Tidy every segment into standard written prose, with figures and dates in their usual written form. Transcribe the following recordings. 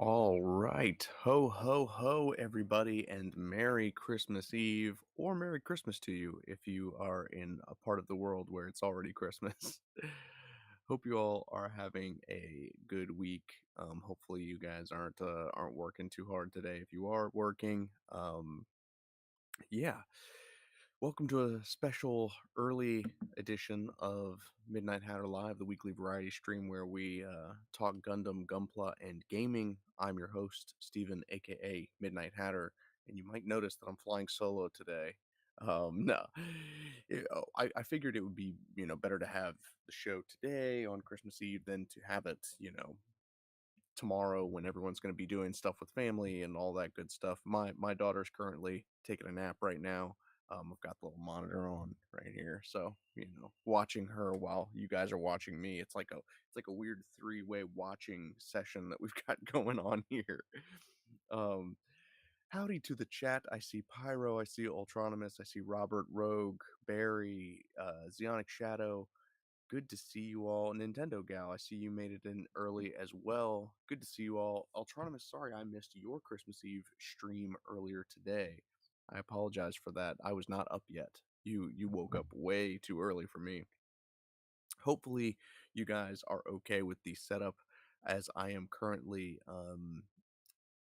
All right. Ho, ho, ho, everybody, and Merry Christmas Eve, or Merry Christmas to you if you are in a part of the world where it's already Christmas. Hope you all are having a good week. Hopefully, you guys aren't working too hard today. If you are working, yeah, welcome to a special early edition of Midnight Hatter Live, the weekly variety stream where we talk Gundam, Gunpla, and gaming. I'm your host, Steven, aka Midnight Hatter, and you might notice that I'm flying solo today. No, I figured it would be better to have the show today on Christmas Eve than to have it tomorrow when everyone's going to be doing stuff with family and all that good stuff. My daughter's currently taking a nap right now. I've got the little monitor on right here, so watching her while you guys are watching me. It's like a weird three-way watching session that we've got going on here. Um, Howdy to the chat. I see Pyro, I see Ultronymous, I see Robert, Rogue, Barry, Zeonic Shadow. Good to see you all. Nintendo Gal, I see you made it in early as well. Good to see you all. Ultronymous, sorry I missed your Christmas Eve stream earlier today. I apologize for that. I was not up yet. You woke up way too early for me. Hopefully you guys are okay with the setup as I am currently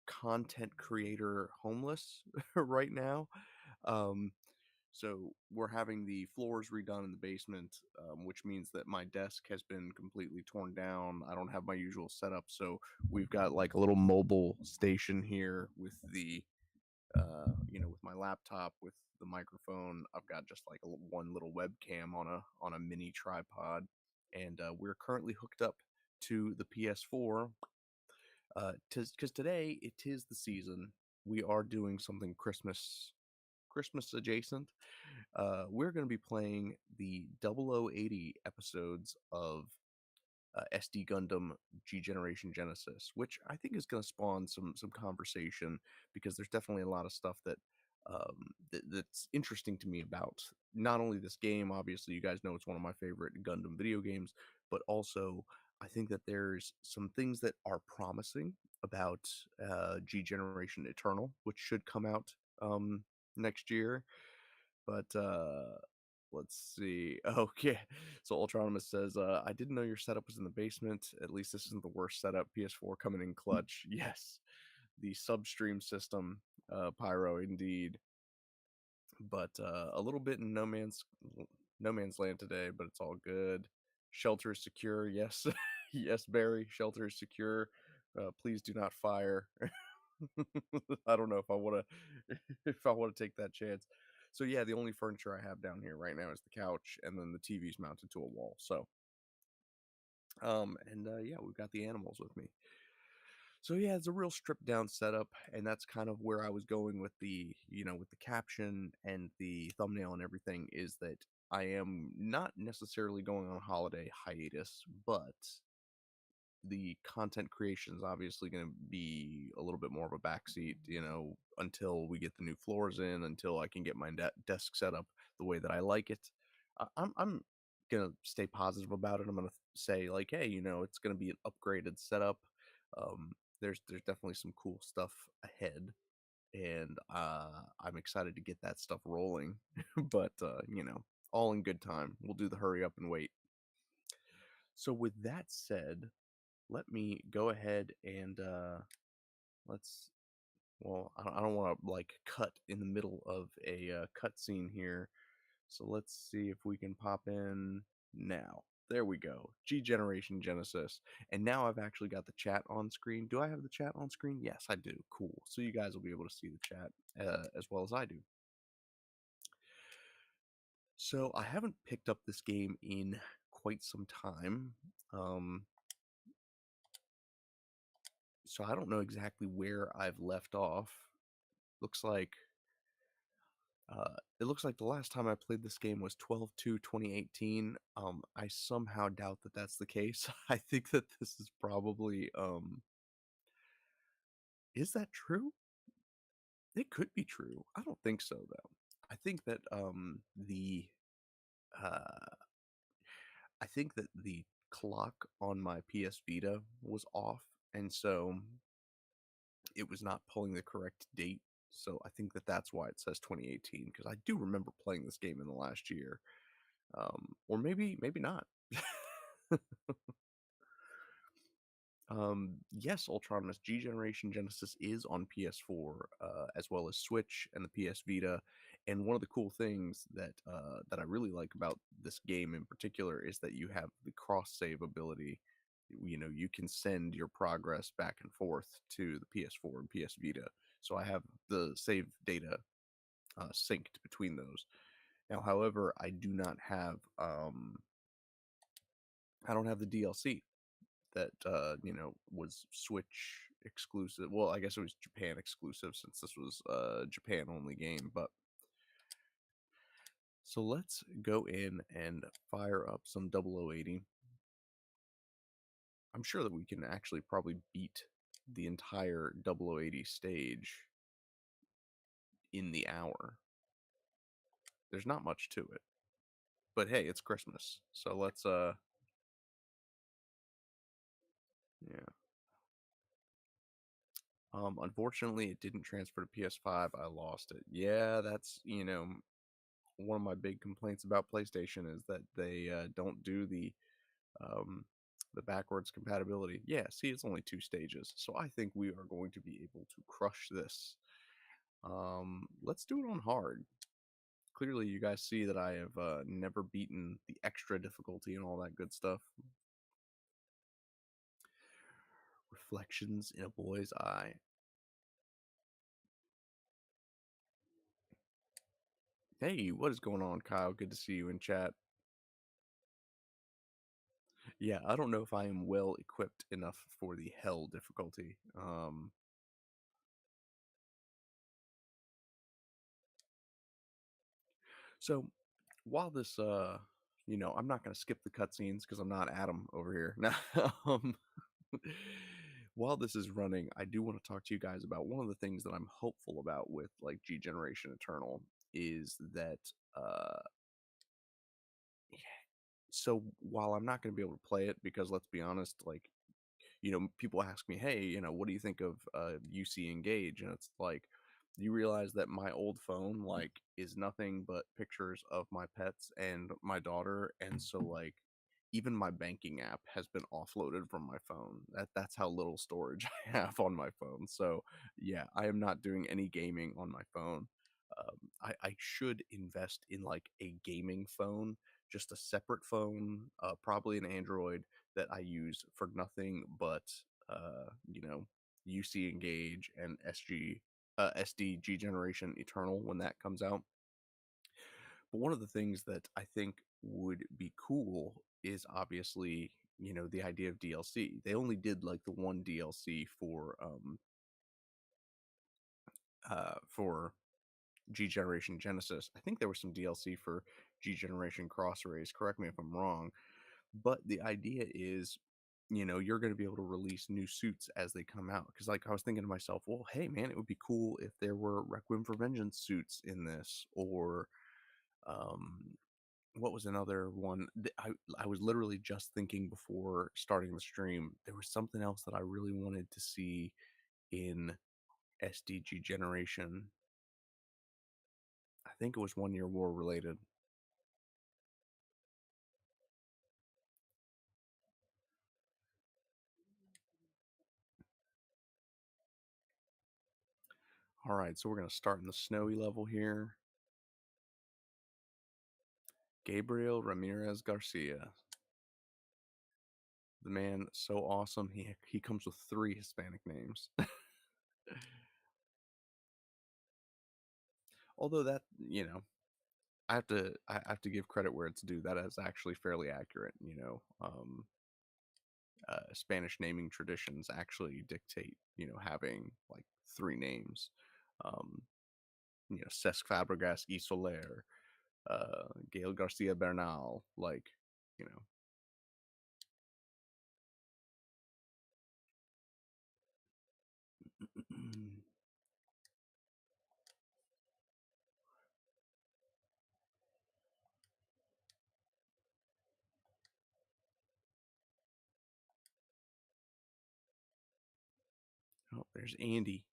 content creator homeless right now. Um, so we're having the floors redone in the basement, which means that my desk has been completely torn down. I don't have my usual setup, so we've got like a little mobile station here with with my laptop, with the microphone. I've got just like one little webcam on a mini tripod, and we're currently hooked up to the PS4. Because today it is the season. We are doing something Christmas adjacent. We're going to be playing the 0080 episodes of SD Gundam G Generation Genesis, which I think is going to spawn some conversation because there's definitely a lot of stuff that's interesting to me about not only this game. Obviously, you guys know it's one of my favorite Gundam video games, but also I think that there's some things that are promising about G Generation Eternal, which should come out next year. But let's see. Okay. So Ultronymous says, I didn't know your setup was in the basement. At least this isn't the worst setup. PS4 coming in clutch. Yes. The substream system, Pyro indeed. But a little bit in no man's land today, but it's all good. Shelter is secure. Yes. Yes, Barry. Shelter is secure. Please do not fire. I don't know if I want to if I want to take that chance. So yeah, the only furniture I have down here right now is the couch, and then the TV's mounted to a wall. So yeah, we've got the animals with me. So yeah, it's a real stripped down setup, and that's kind of where I was going with the caption and the thumbnail and everything, is that I am not necessarily going on holiday hiatus, but the content creation is obviously going to be a little bit more of a backseat, until we get the new floors in, until I can get my desk set up the way that I like it. I'm gonna stay positive about it. I'm gonna say like, hey, it's gonna be an upgraded setup. There's definitely some cool stuff ahead, and I'm excited to get that stuff rolling. But all in good time. We'll do the hurry up and wait. So with that said, let me go ahead and let's I don't want to like cut in the middle of a cut scene here, so let's see if we can pop in now. There we go. G Generation Genesis. And now I've actually got the chat on screen. Do I have the chat on screen? Yes, I do. Cool. So you guys will be able to see the chat as well as I do. So I haven't picked up this game in quite some time. So I don't know exactly where I've left off. Looks like it looks like the last time I played this game was 12/2/2018. I somehow doubt that that's the case. I think that this is probably is that true? It could be true. I don't think so though. I think that uh I think that the clock on my PS Vita was off, and so it was not pulling the correct date. So I think that that's why it says 2018, because I do remember playing this game in the last year, or maybe not. Yes, Ultranos G Generation Genesis is on PS4, as well as Switch and the PS Vita. And one of the cool things that I really like about this game in particular is that you have the cross save ability. You know, you can send your progress back and forth to the PS4 and PS Vita. So I have the save data synced between those. Now, however, I don't have the DLC that was Switch exclusive. Well, I guess it was Japan exclusive since this was a Japan only game. But so let's go in and fire up some 0080. I'm sure that we can actually probably beat the entire 0080 stage in the hour. There's not much to it. But hey, it's Christmas. So let's yeah. Unfortunately it didn't transfer to PS5. I lost it. Yeah, that's, one of my big complaints about PlayStation is that they don't do um, the backwards compatibility. Yeah, see, it's only 2 stages, so I think we are going to be able to crush this. Let's do it on hard. Clearly, you guys see that I have never beaten the extra difficulty and all that good stuff. Reflections in a boy's eye. Hey, what is going on, Kyle? Good to see you in chat. Yeah, I don't know if I am well equipped enough for the hell difficulty. So while this I'm not gonna skip the cutscenes because I'm not Adam over here. Now, while this is running, I do want to talk to you guys about one of the things that I'm hopeful about with like G Generation Eternal is that so while I'm not going to be able to play it because let's be honest, like people ask me, hey, what do you think of UC Engage? And it's like, you realize that my old phone like is nothing but pictures of my pets and my daughter, and so like even my banking app has been offloaded from my phone. That's how little storage I have on my phone. So yeah, I am not doing any gaming on my phone. I should invest in like a gaming phone, just a separate phone, probably an Android that I use for nothing but UC Engage and SDG Generation Eternal when that comes out. But one of the things that I think would be cool is obviously the idea of DLC. They only did like the one DLC for G Generation Genesis. I think there was some DLC for G Generation Cross Rays. Correct me if I'm wrong. But the idea is, you're going to be able to release new suits as they come out. Because, like, I was thinking to myself, well, hey, man, it would be cool if there were Requiem for Vengeance suits in this. Or, what was another one? I was literally just thinking before starting the stream, there was something else that I really wanted to see in SDG Generation. I think it was 1 Year War related. All right, so we're going to start in the snowy level here. Gabriel Ramirez Garcia. The man, so awesome. He comes with 3 Hispanic names. Although that, I have to give credit where it's due. That is actually fairly accurate. Spanish naming traditions actually dictate, having like 3 names. Um, Cesc Fabregas y Soler, Gael Garcia Bernal, like, you know. Oh, There's Andy.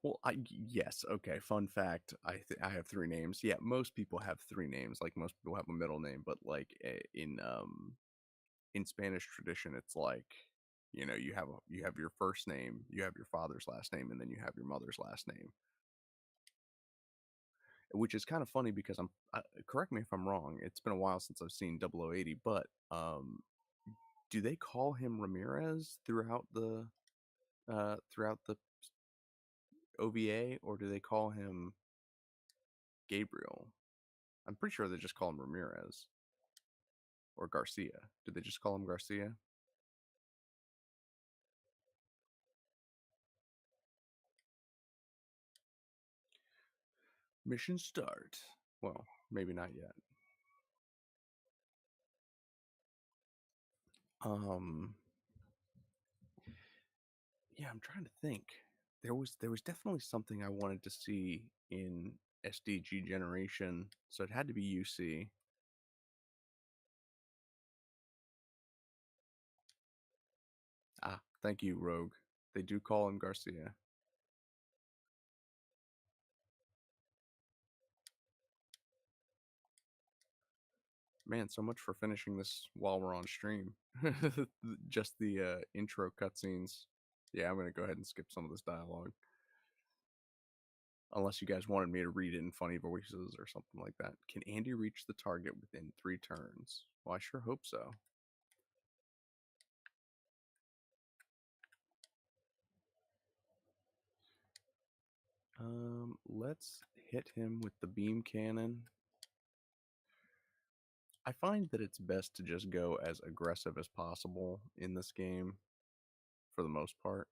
Well, yes, okay. Fun fact: I have three names. Yeah, most people have three names. Like most people have a middle name, but like in Spanish tradition, it's like you have your first name, you have your father's last name, and then you have your mother's last name, which is kind of funny because correct me if I'm wrong. It's been a while since I've seen 0080, but do they call him Ramirez throughout the OVA, or do they call him Gabriel? I'm pretty sure they just call him Ramirez or Garcia. Do they just call him Garcia? Mission start. Well, maybe not yet. Um, yeah, I'm trying to think. There was definitely something I wanted to see in SDG Generation, so it had to be UC. Ah, thank you, Rogue. They do call him Garcia. Man, so much for finishing this while we're on stream. Just the intro cutscenes. Yeah, I'm gonna go ahead and skip some of this dialogue. Unless you guys wanted me to read it in funny voices or something like that. Can Andy reach the target within 3 turns? Well, I sure hope so. Let's hit him with the beam cannon. I find that it's best to just go as aggressive as possible in this game for the most part.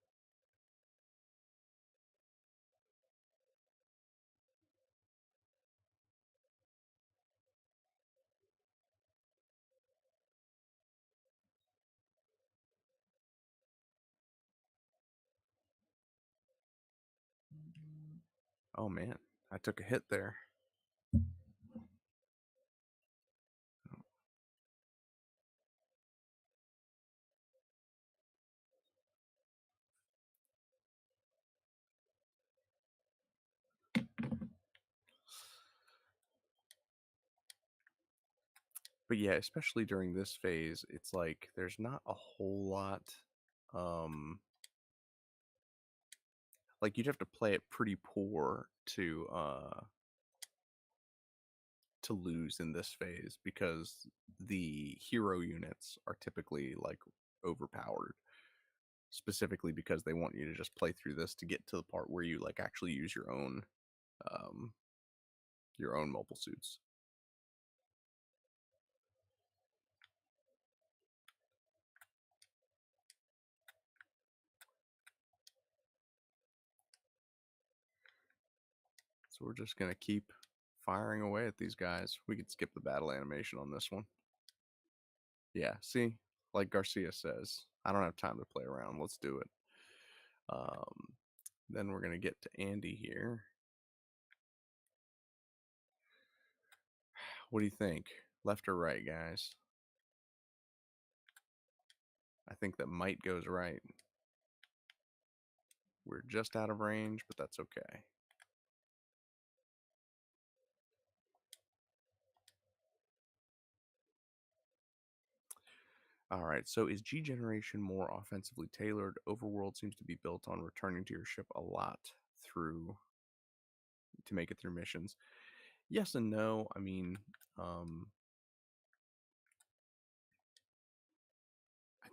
Oh man, I took a hit there. But yeah, especially during this phase, it's like there's not a whole lot. Um, like you'd have to play it pretty poor to lose in this phase because the hero units are typically like overpowered, specifically because they want you to just play through this to get to the part where you like actually use um your own mobile suits. So we're just gonna keep firing away at these guys. We could skip the battle animation on this one. Yeah, see, like Garcia says, I don't have time to play around. Let's do it. Um, then we're gonna get to Andy here. What do you think? Left or right, guys? I think that might goes right. We're just out of range, but that's okay. All right, so is G Generation more offensively tailored? Overworld seems to be built on returning to your ship a lot through to make it through missions. Yes and no. I mean, I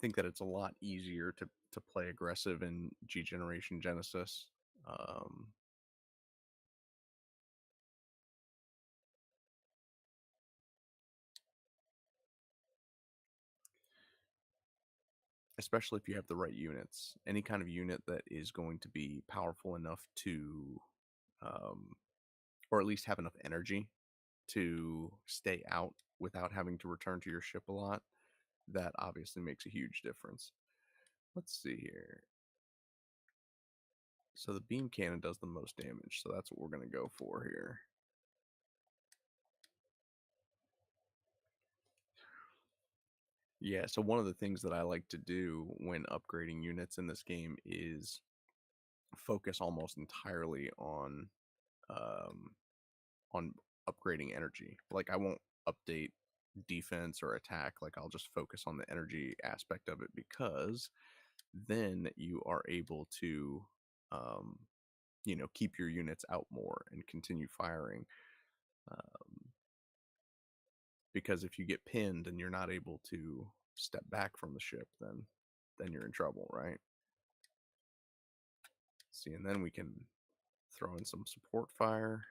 think that it's a lot easier to play aggressive in G Generation Genesis. Um, Especially if you have the right units. Any kind of unit that is going to be powerful enough to, um, or at least have enough energy to stay out without having to return to your ship a lot, that obviously makes a huge difference. Let's see here. So the beam cannon does the most damage, so that's what we're going to go for here. Yeah, so one of the things that I like to do when upgrading units in this game is focus almost entirely um on upgrading energy. Like I won't update defense or attack, like I'll just focus on the energy aspect of it because then you are able to um keep your units out more and continue firing. Um, because if you get pinned and you're not able to step back from the ship, then you're in trouble, right? See, and then we can throw in some support fire.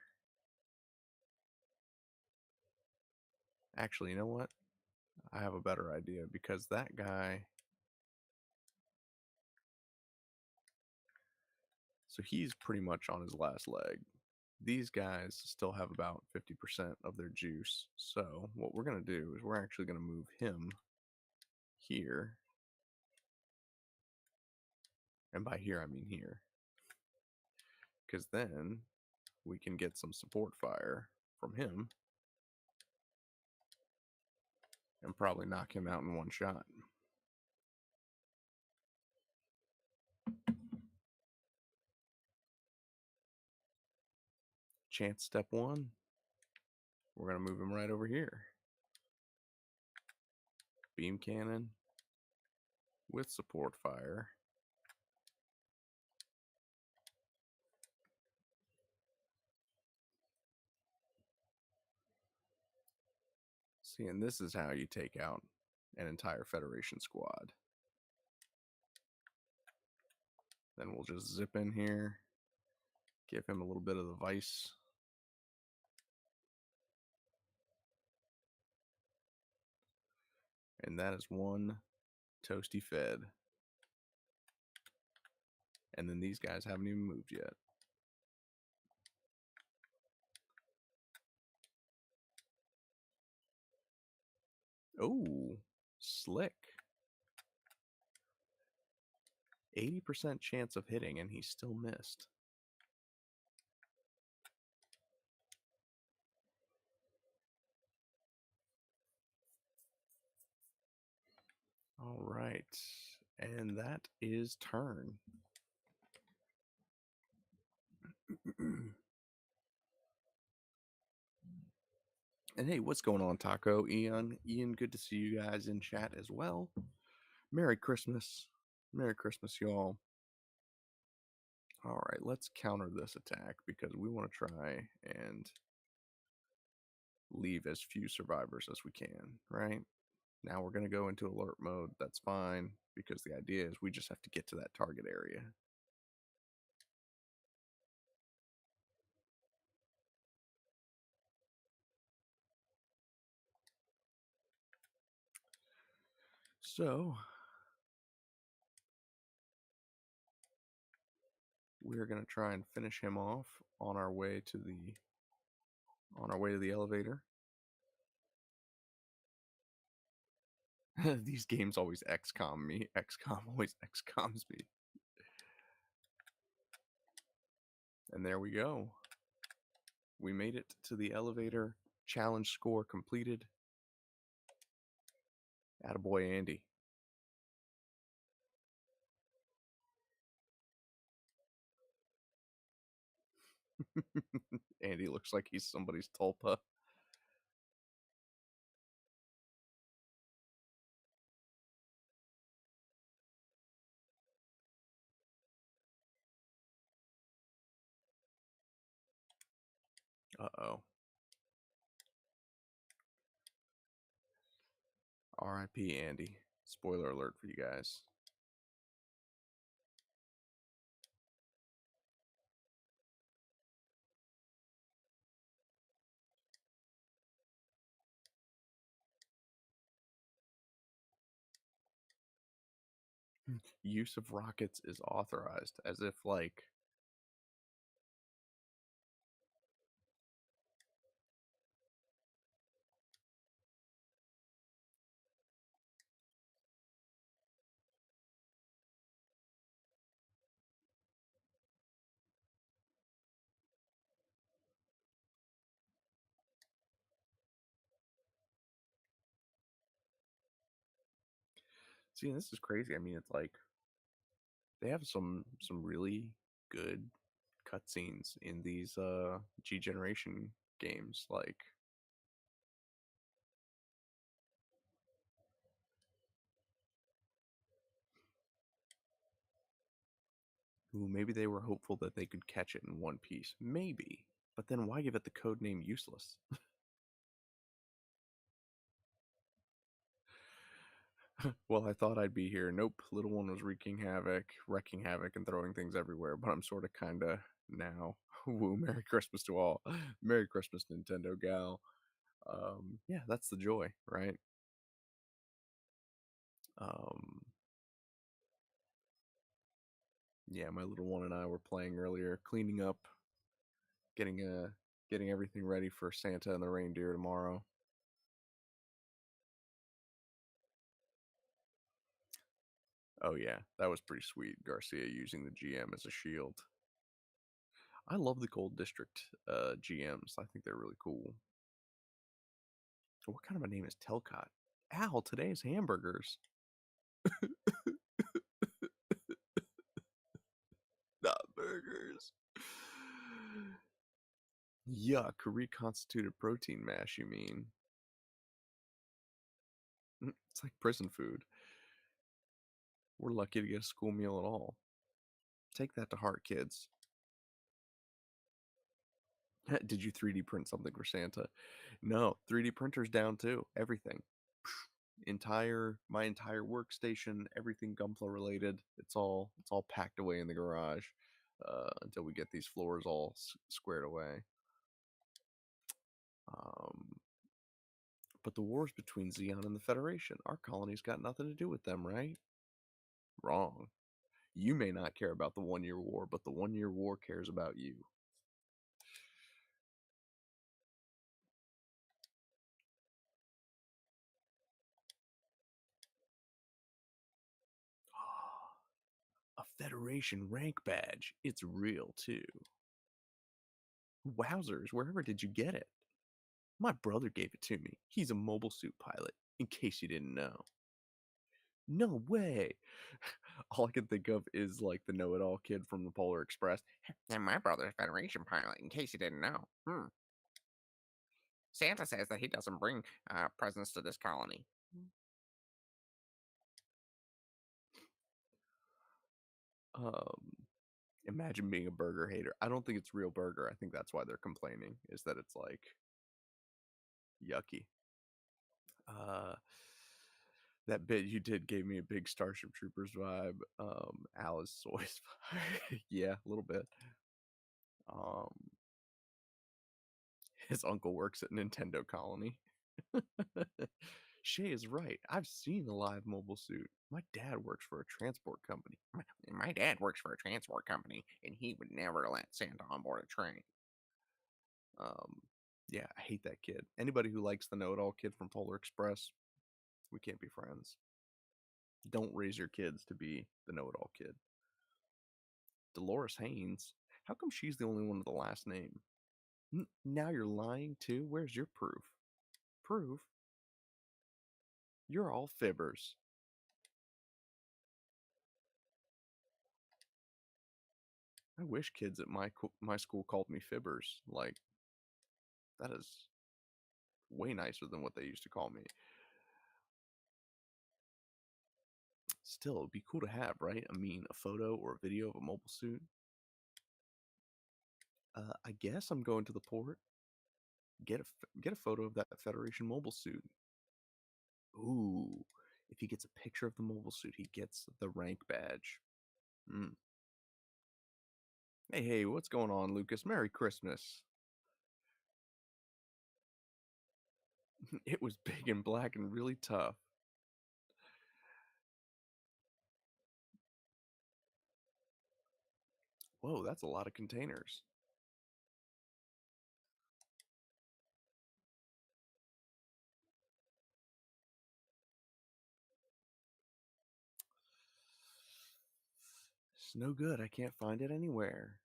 Actually, you know what? I have a better idea because that guy, so he's pretty much on his last leg. These guys still have about 50% of their juice. So what we're going to do is we're actually going to move him here. And by here, I mean here. Because then we can get some support fire from him and probably knock him out in one shot. Chance step one, we're going to move him right over here. Beam cannon with support fire. See, and this is how you take out an entire Federation squad. Then we'll just zip in here, give him a little bit of the vice. And that is one toasty fed. And then these guys haven't even moved yet. Oh, slick. 80% chance of hitting, and he still missed. All right. And that is turn. And hey, what's going on, Taco, Ian? Ian, good to see you guys in chat as well. Merry Christmas. Merry Christmas, y'all. All right, let's counter this attack because we want to try and leave as few survivors as we can, right? Now we're going to go into alert mode. That's fine because the idea is we just have to get to that target area. So we're going to try and finish him off on our way to the elevator. These games always XCOM me. XCOM always XCOMs me. And there we go. We made it to the elevator. Challenge score completed. Attaboy, Andy. Andy looks like he's somebody's tulpa. Uh-oh. R.I.P. Andy. Spoiler alert for you guys. Use of rockets is authorized, as if like See, this is crazy. I mean, it's like they have some really good cutscenes in these G generation games. Like, ooh, maybe they were hopeful that they could catch it in one piece. Maybe. But then why give it the code name useless? Well, I thought I'd be here. Nope, little one was wrecking havoc, and throwing things everywhere. But I'm sort of, kind of now. Woo! Merry Christmas to all. Merry Christmas, Nintendo gal. Yeah, that's the joy, right? Um, yeah, my little one and I were playing earlier, cleaning up, getting getting everything ready for Santa and the reindeer tomorrow. Oh yeah, that was pretty sweet. Garcia using the GM as a shield. I love the Gold District GMs. I think they're really cool. What kind of a name is Telcott? Al, today's hamburgers. Not burgers. Yuck, reconstituted protein mash, you mean? It's like prison food. We're lucky to get a school meal at all. Take that to heart, kids. Did you 3D print something for Santa? No, 3D printer's down too. Everything. My entire workstation, everything Gunpla related. It's all packed away in the garage until we get these floors all squared away. Um, but the war's between Xeon and the Federation. Our colony's got nothing to do with them, right? Wrong. You may not care about the 1 Year War, but the 1 Year War cares about you. A Federation rank badge. It's real, too. Wowzers, wherever did you get it? My brother gave it to me. He's a mobile suit pilot, in case you didn't know. No way! All I can think of is like the know it all kid from the Polar Express. And my brother's a Federation pilot, in case you didn't know. Santa says that he doesn't bring presents to this colony. Um, Imagine being a burger hater. I don't think it's real burger. I think that's why they're complaining, is that it's like yucky. Uh, that bit you did gave me a big Starship Troopers vibe. Alice Soy's vibe. Yeah, a little bit. Um, his uncle works at Nintendo Colony. Shay is right. I've seen a live mobile suit. My dad works for a transport company. My dad works for a transport company, and he would never let Santa on board a train. Um, yeah, I hate that kid. Anybody who likes the know-it-all kid from Polar Express, we can't be friends. Don't raise your kids to be the know-it-all kid. Dolores Haynes. How come she's the only one with the last name? Now you're lying too? Where's your proof? Proof? You're all fibbers. I wish kids at my school called me fibbers. Like, that is way nicer than what they used to call me. Still, it'd be cool to have, right? I mean, a photo or a video of a mobile suit. I guess I'm going to the port. Get a photo of that Federation mobile suit. Ooh, if he gets a picture of the mobile suit, he gets the rank badge. Mm. Hey, what's going on, Lucas? Merry Christmas. It was big and black and really tough. Whoa, that's a lot of containers. It's no good. I can't find it anywhere.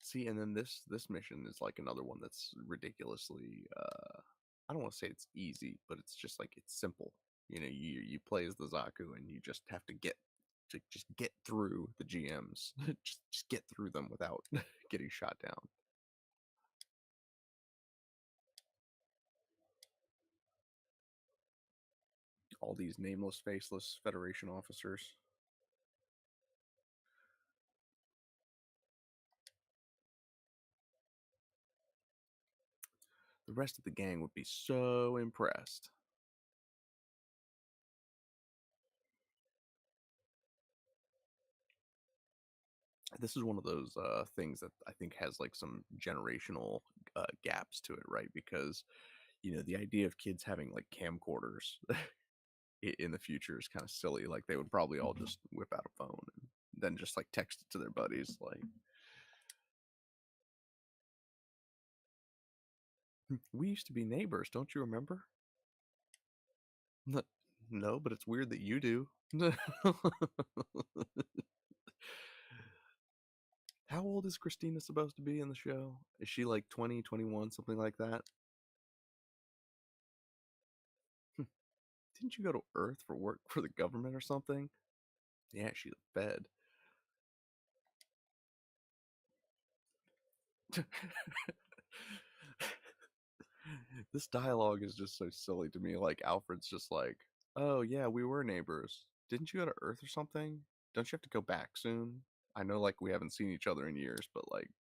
See, and then this mission is like another one that's ridiculously I don't want to say it's easy, but it's just like it's simple. You play as the Zaku, and you just have to just get through the GMs, just get through them without getting shot down. All these nameless, faceless Federation officers. The rest of the gang would be so impressed. This is one of those things that I think has like some generational gaps to it, right? Because the idea of kids having like camcorders in the future is kind of silly. Like they would probably all just whip out a phone and then just like text it to their buddies. Like, we used to be neighbors, don't you remember? No, but it's weird that you do. How old is Christina supposed to be in the show? Is she like 20, 21, something like that? Didn't you go to Earth for work for the government or something? Yeah, she's a fed. This dialogue is just so silly to me. Like, Alfred's just like, oh, yeah, we were neighbors. Didn't you go to Earth or something? Don't you have to go back soon? I know, like, we haven't seen each other in years, but, like,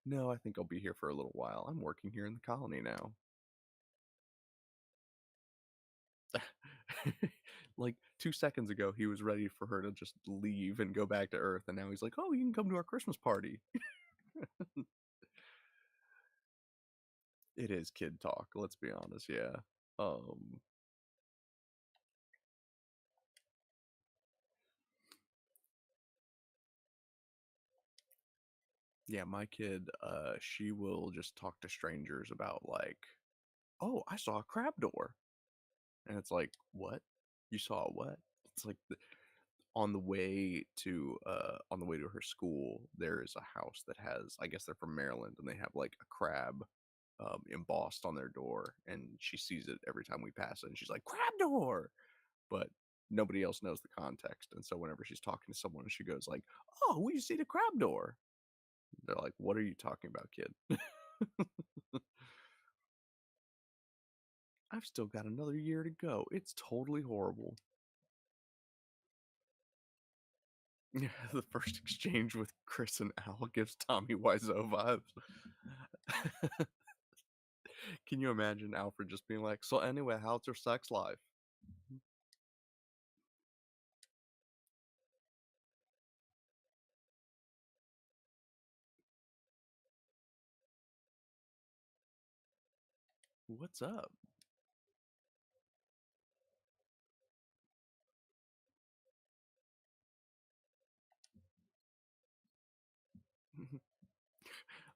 no, I think I'll be here for a little while. I'm working here in the colony now. Like 2 seconds ago, he was ready for her to just leave and go back to Earth, and now he's like, "Oh, you can come to our Christmas party." It is kid talk. Let's be honest. Yeah. Um. Yeah, my kid. She will just talk to strangers about like, "Oh, I saw a crab door," and it's like, "What? You saw a what?" It's like on the way to her school, there is a house that has, I guess they're from Maryland, and they have like a crab embossed on their door, and she sees it every time we pass it, and she's like, "Crab door!" But nobody else knows the context, and so whenever she's talking to someone, she goes like, "Oh, we see the crab door." They're like, "What are you talking about, kid?" I've still got another year to go. It's totally horrible. Yeah, the first exchange with Chris and Al gives Tommy Wiseau vibes. Can you imagine Alfred just being like, "So anyway, how's your sex life?" What's up?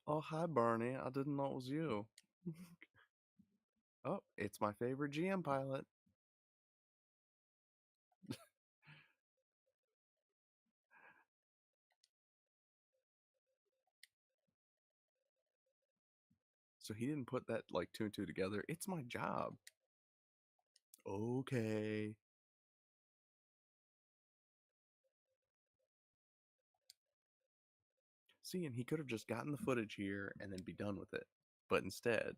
Oh, hi, Barney. I didn't know it was you. Oh, it's my favorite GM pilot. So he didn't put that like two and two together. It's my job. Okay. See, and he could have just gotten the footage here and then be done with it. But instead,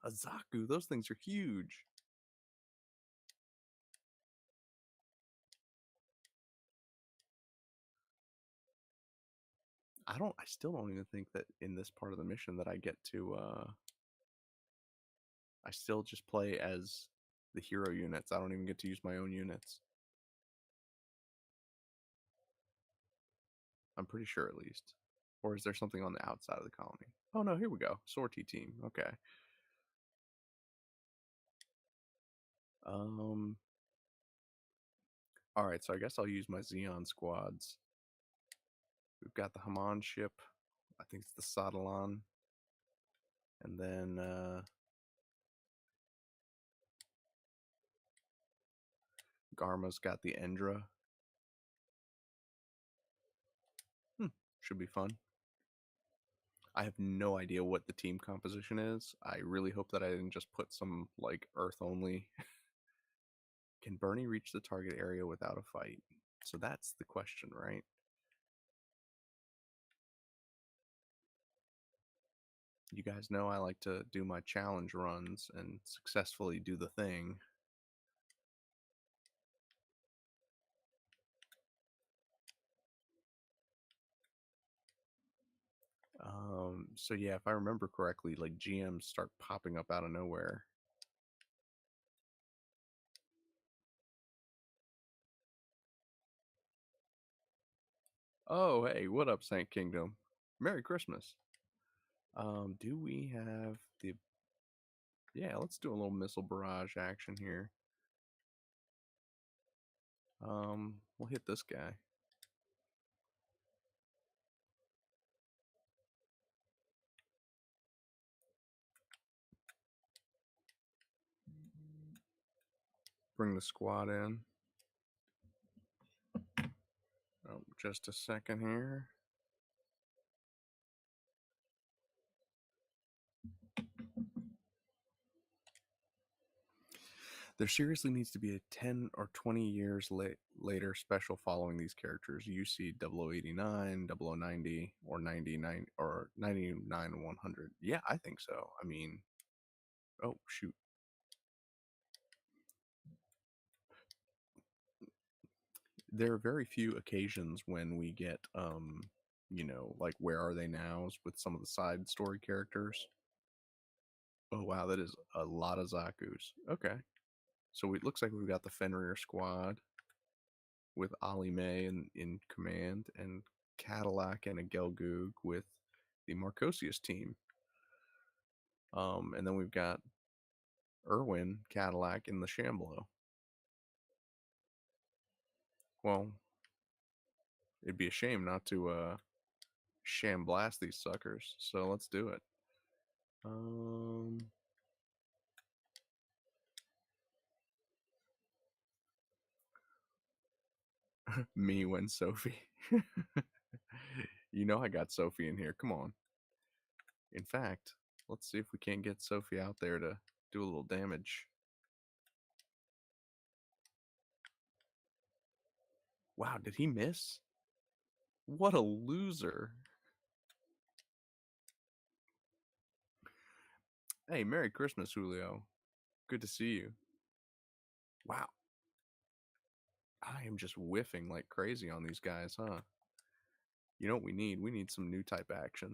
a Zaku, those things are huge. I still don't even think that in this part of the mission that I get to I still just play as the hero units. I don't even get to use my own units. I'm pretty sure at least. Or is there something on the outside of the colony? Oh no, here we go. Sortie team. Okay. Um all right, so I guess I'll use my Xeon squads. We've got the Haman ship. I think it's the Sadalan. And then Garma's got the Endra. Hmm, should be fun. I have no idea what the team composition is. I really hope that I didn't just put some like Earth only. Can Bernie reach the target area without a fight? So that's the question, right? You guys know I like to do my challenge runs and successfully do the thing. So yeah, if I remember correctly, like GMs start popping up out of nowhere. Oh, hey, what up, Saint Kingdom? Merry Christmas. Do we have the... Yeah, let's do a little missile barrage action here. We'll hit this guy. Bring the squad in. Oh, just a second here. There seriously needs to be a 10 or 20 years later special following these characters. UC 0089, 0090, or 99 or 99 100. Yeah, I think so. I mean, oh shoot. There are very few occasions when we get like where are they nows with some of the side story characters. Oh wow, that is a lot of Zaku's. Okay. So it looks like we've got the Fenrir squad with Ali May in command, and Cadillac and a Gelgoog with the Marcosius team. And then we've got Irwin Cadillac in the Shamblo. Well, it'd be a shame not to sham blast these suckers. So let's do it. Me when Sophie. You know I got Sophie in here. Come on. In fact, let's see if we can't get Sophie out there to do a little damage. Wow, did he miss? What a loser. Hey, Merry Christmas, Julio. Good to see you. Wow. I am just whiffing like crazy on these guys, huh? You know what we need? We need some new type action.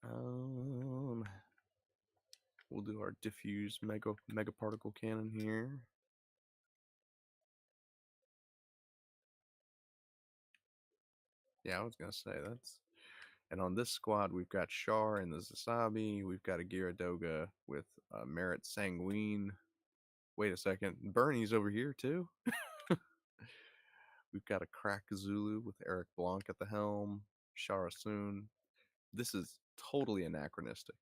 Um, we'll do our diffuse mega particle cannon here. Yeah, I was gonna say that's... And on this squad, we've got Shar and the Zasabi. We've got a Gyaradoga with Merit Sanguine. Wait a second, Bernie's over here too. We've got a Crack Zulu with Eric Blanc at the helm. Shara Soon. This is totally anachronistic.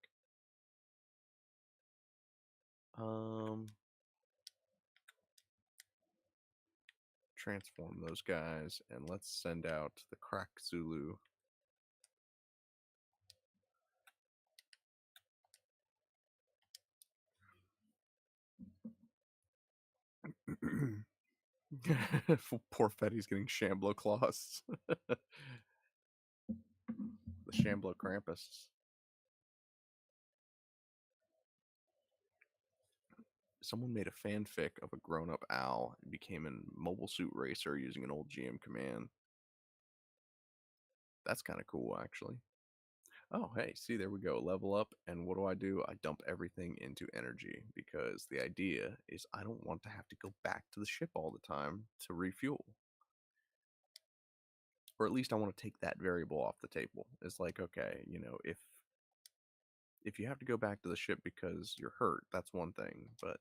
Transform those guys, and let's send out the Crack Zulu. Poor Fetty's getting Shamblo claws. The Shamblo Krampus. Someone made a fanfic of a grown-up owl and became a mobile suit racer using an old GM command. That's kind of cool, actually. Oh, hey, see, there we go. Level up, and what do? I dump everything into energy because the idea is I don't want to have to go back to the ship all the time to refuel. Or at least I want to take that variable off the table. It's like, okay, if you have to go back to the ship because you're hurt, that's one thing, but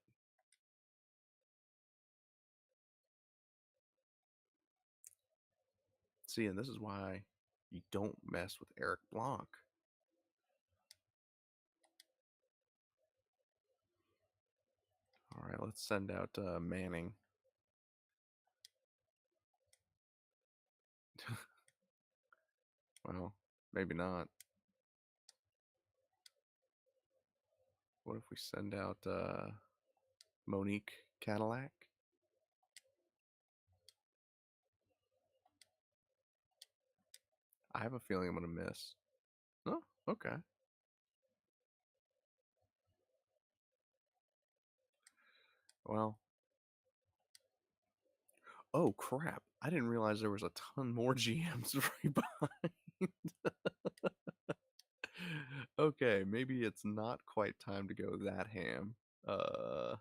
see, and this is why you don't mess with Eric Blanc. All right, let's send out Manning. Well, maybe not. What if we send out Monique Cadillac? I have a feeling I'm gonna miss. Oh, okay. Well, oh crap! I didn't realize there was a ton more GMs right behind. Okay, maybe it's not quite time to go that ham. Uh,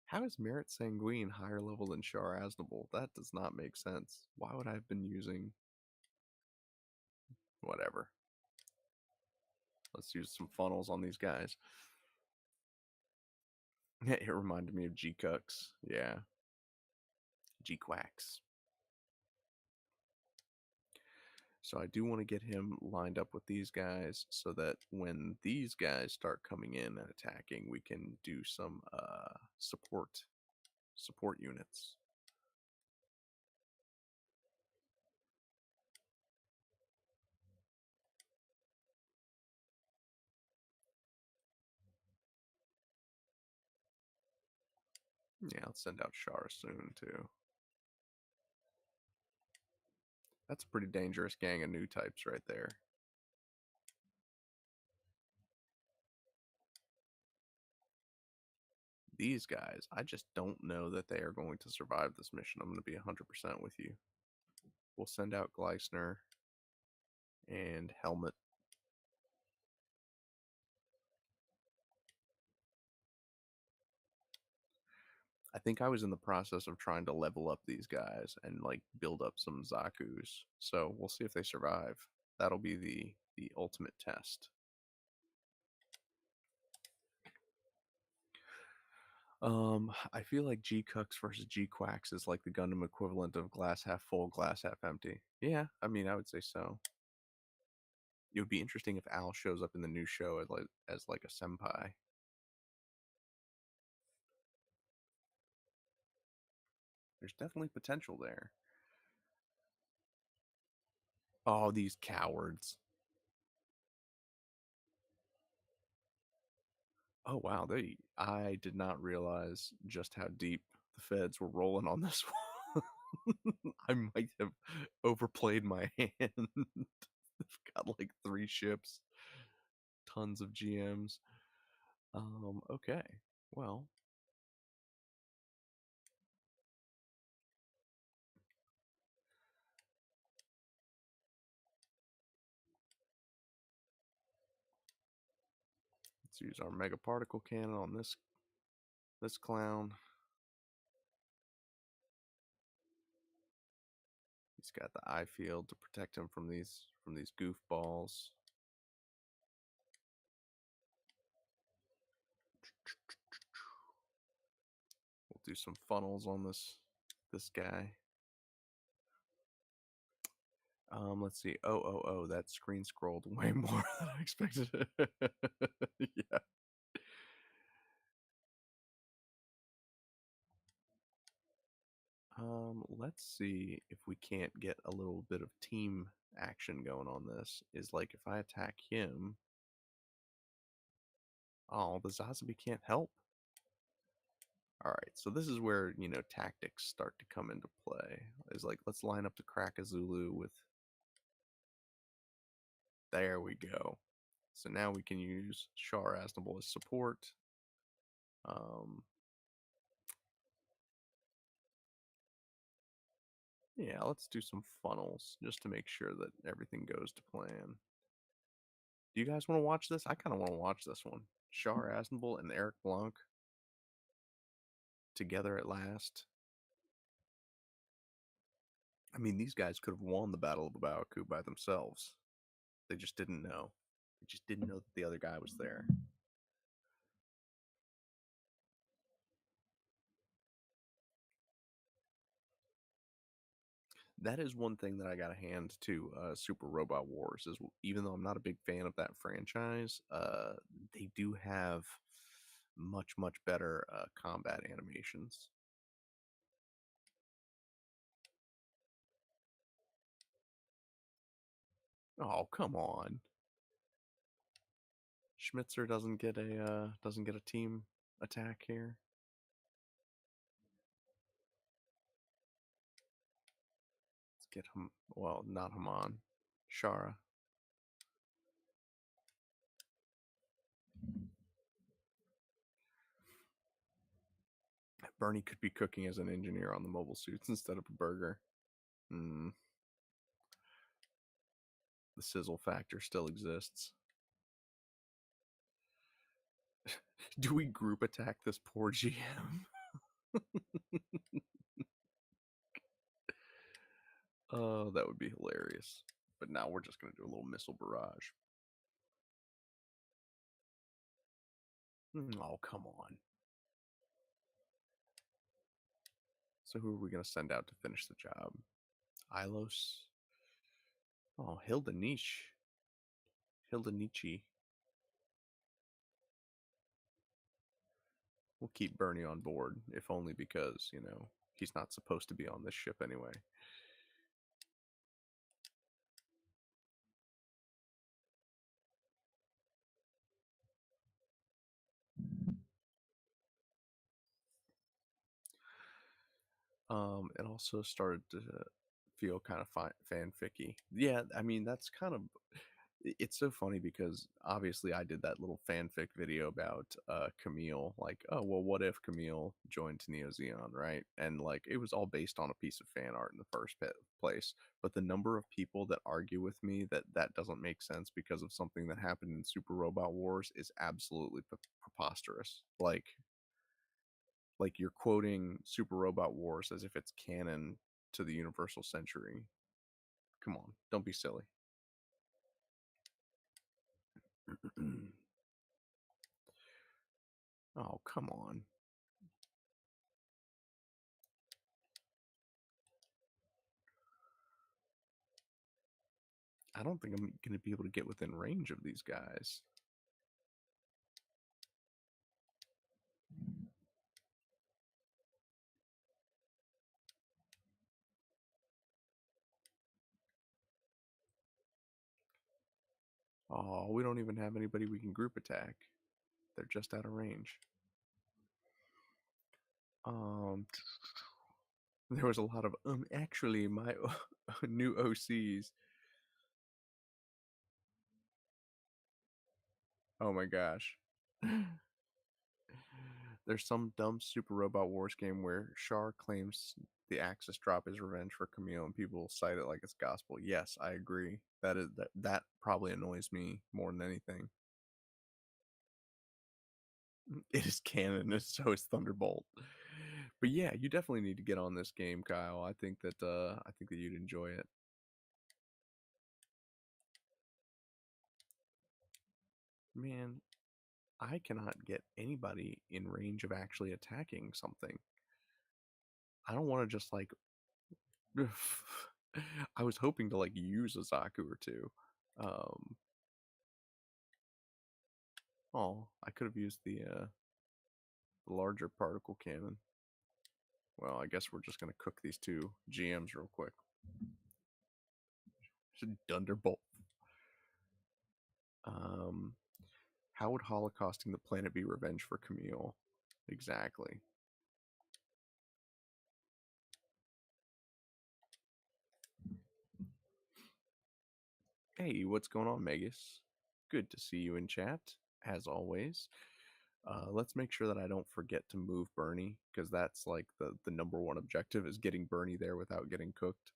how is Merit Sanguine higher level than Char Aznable? That does not make sense. Why would I have been using whatever? Let's use some funnels on these guys. It reminded me of G-Cucks. Yeah. G-Quacks. So I do want to get him lined up with these guys so that when these guys start coming in and attacking, we can do some support units. Yeah, let's send out Shara soon too. That's a pretty dangerous gang of new types right there. These guys, I just don't know that they are going to survive this mission. I'm going to be 100% with you. We'll send out Gleisner and Helmet. I think I was in the process of trying to level up these guys and like build up some Zakus. So we'll see if they survive. That'll be the ultimate test. I feel like G Cucks versus G Quacks is like the Gundam equivalent of glass half full, glass half empty. Yeah, I mean, I would say so. It would be interesting if Al shows up in the new show as like a senpai. There's definitely potential there. Oh, these cowards. Oh wow, I did not realize just how deep the feds were rolling on this one. I might have overplayed my hand. They've got like 3 ships, tons of GMs. Okay. Well, let's use our mega particle cannon on this clown. He's got the eye field to protect him from these goofballs. We'll do some funnels on this guy. Let's see. Oh, that screen scrolled way more than I expected. Yeah. Let's see if we can't get a little bit of team action going on this. Is like if I attack him, oh, the Zazabi can't help. All right, so this is where tactics start to come into play. Is like let's line up the Krakazulu with. There we go. So now we can use Char Aznable as support. Um, yeah, let's do some funnels just to make sure that everything goes to plan. Do you guys want to watch this? I kind of want to watch this one. Char Aznable and Eric Blanc together at last. I mean, these guys could have won the Battle of the Baoku by themselves. They just didn't know. They just didn't know that the other guy was there. That is one thing that I got to hand to Super Robot Wars is even though I'm not a big fan of that franchise, they do have much better combat animations. Oh, come on. Schmitzer doesn't get a team attack here. Let's get him. Well, not Haman. Shara. Bernie could be cooking as an engineer on the mobile suits instead of a burger. Hmm. The sizzle factor still exists. Do we group attack this poor GM? Oh, that would be hilarious. But now we're just going to do a little missile barrage. Oh, come on. So who are we going to send out to finish the job? Ilos? Oh, Hilda Niche. Hilda Nietzsche. We'll keep Bernie on board, if only because, he's not supposed to be on this ship anyway. It also started to feel kind of fanficky. Yeah, I mean that's kind of it's so funny because obviously I did that little fanfic video about Camille, like, oh well, what if Camille joined Neo Zeon, right? And like it was all based on a piece of fan art in the first place. But the number of people that argue with me that that doesn't make sense because of something that happened in Super Robot Wars is absolutely preposterous. Like you're quoting Super Robot Wars as if it's canon to the Universal Century. Come on, don't be silly. Oh, come on. I don't think I'm going to be able to get within range of these guys. Oh, we don't even have anybody we can group attack. They're just out of range. Um, there was a lot of actually my new OCs. Oh my gosh. There's some dumb Super Robot Wars game where Char claims the Axis drop is revenge for Camille, and people cite it like it's gospel. Yes, I agree. That probably annoys me more than anything. It is canon, and so is Thunderbolt. But yeah, you definitely need to get on this game, Kyle. I think that you'd enjoy it. Man, I cannot get anybody in range of actually attacking something. I don't want to just like I was hoping to like use a Zaku or two. Um oh, I could have used the larger particle cannon. Well, I guess we're just gonna cook these two GMs real quick. Dunderbolt. Um how would holocausting the planet be revenge for Camille? Exactly. Hey, what's going on, Megas? Good to see you in chat, as always. Let's make sure that I don't forget to move Bernie, because that's like the number one objective is getting Bernie there without getting cooked.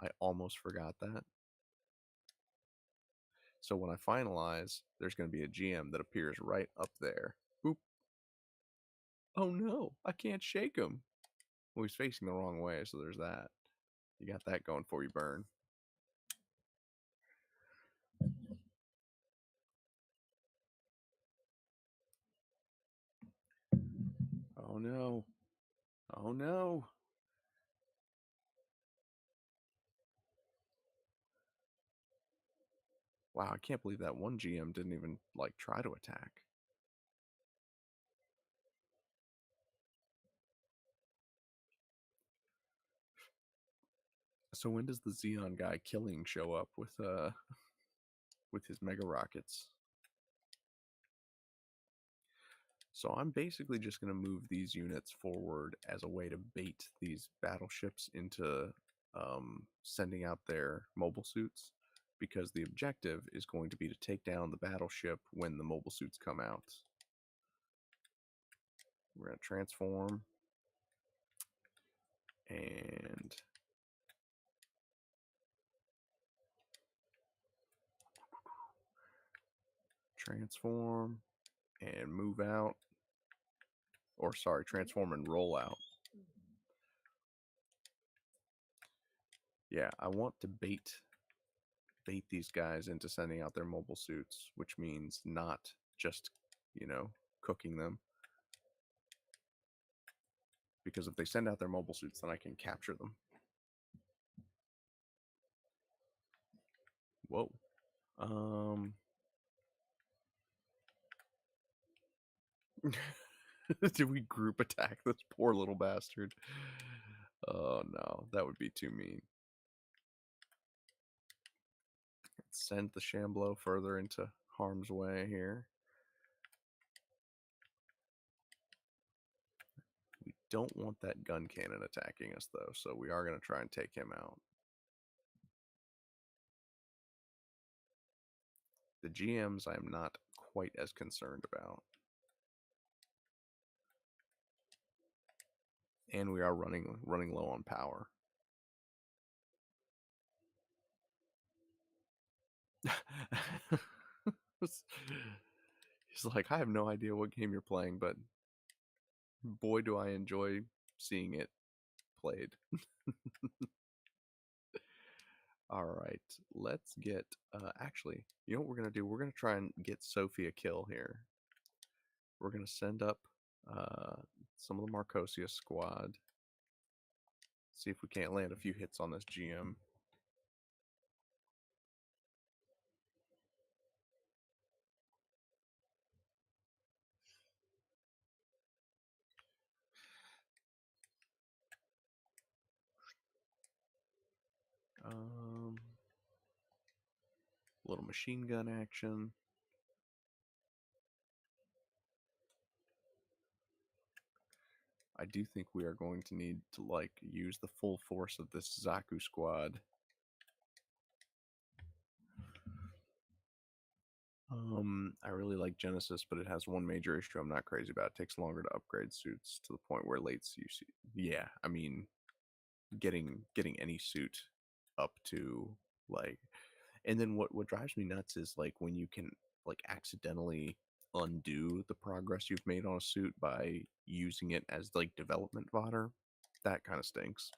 I almost forgot that. So when I finalize, there's going to be a GM that appears right up there. Boop. Oh no, I can't shake him. Well, he's facing the wrong way, so there's that. You got that going for you, Burn. Oh no. Oh no. Wow, I can't believe that one GM didn't even like try to attack. So when does the Xeon guy killing show up with his mega rockets? So I'm basically just going to move these units forward as a way to bait these battleships into sending out their mobile suits, because the objective is going to be to take down the battleship when the mobile suits come out. We're going to transform and transform and move out, or sorry, transform and roll out. Yeah, I want to bait these guys into sending out their mobile suits, which means not just, cooking them. Because if they send out their mobile suits, then I can capture them. Whoa. Did we group attack this poor little bastard? Oh no, that would be too mean. Let's send the Shamblo further into harm's way here. We don't want that gun cannon attacking us though, so we are going to try and take him out. The GMs I am not quite as concerned about. And we are running low on power. He's like, I have no idea what game you're playing, but boy, do I enjoy seeing it played. All right, let's get, actually, you know what we're going to do? We're going to try and get Sophie a kill here. We're going to send up some of the Marcosia squad. See if we can't land a few hits on this GM. Little machine gun action. I do think we are going to need to like use the full force of this Zaku squad. I really like Genesis, but it has one major issue I'm not crazy about. It takes longer to upgrade suits to the point where late UC. Yeah, I mean, getting any suit up to like, and then what drives me nuts is like when you can like accidentally undo the progress you've made on a suit by using it as like development fodder. That kind of stinks.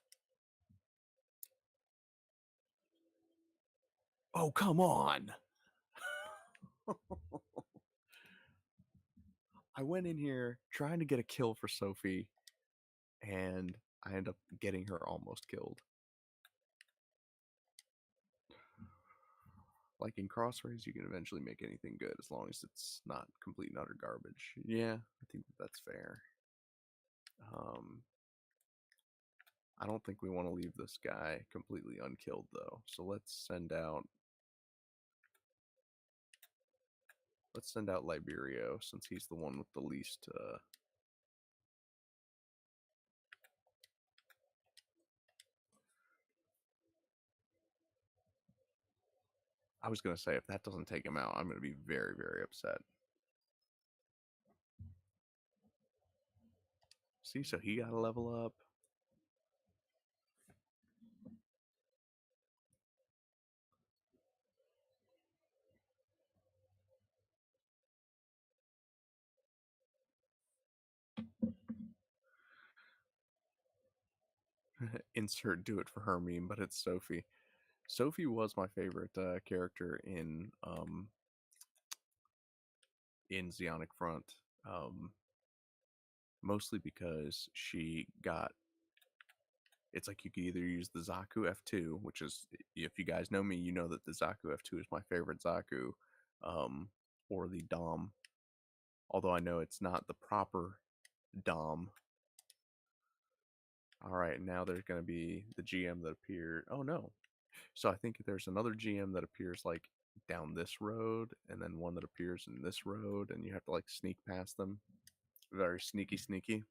Oh, come on. I went in here trying to get a kill for Sophie, and I end up getting her almost killed. Like in Crossrays, you can eventually make anything good as long as it's not complete and utter garbage. Yeah, I think that's fair. I don't think we want to leave this guy completely unkilled, though. So let's send out Liberio, since he's the one with the least. I was gonna say if that doesn't take him out, I'm gonna be very, very upset. See, so he got to level up. Insert "do it for her" meme, but it's Sophie. Sophie was my favorite character in Zeonic Front, mostly because she got. It's like you could either use the Zaku F2, which is, if you guys know me, you know that the Zaku F2 is my favorite Zaku, or the Dom. Although I know it's not the proper Dom. All right, now there's going to be the GM that appeared. Oh no. So I think there's another GM that appears like down this road, and then one that appears in this road, and you have to like sneak past them. Very sneaky, sneaky.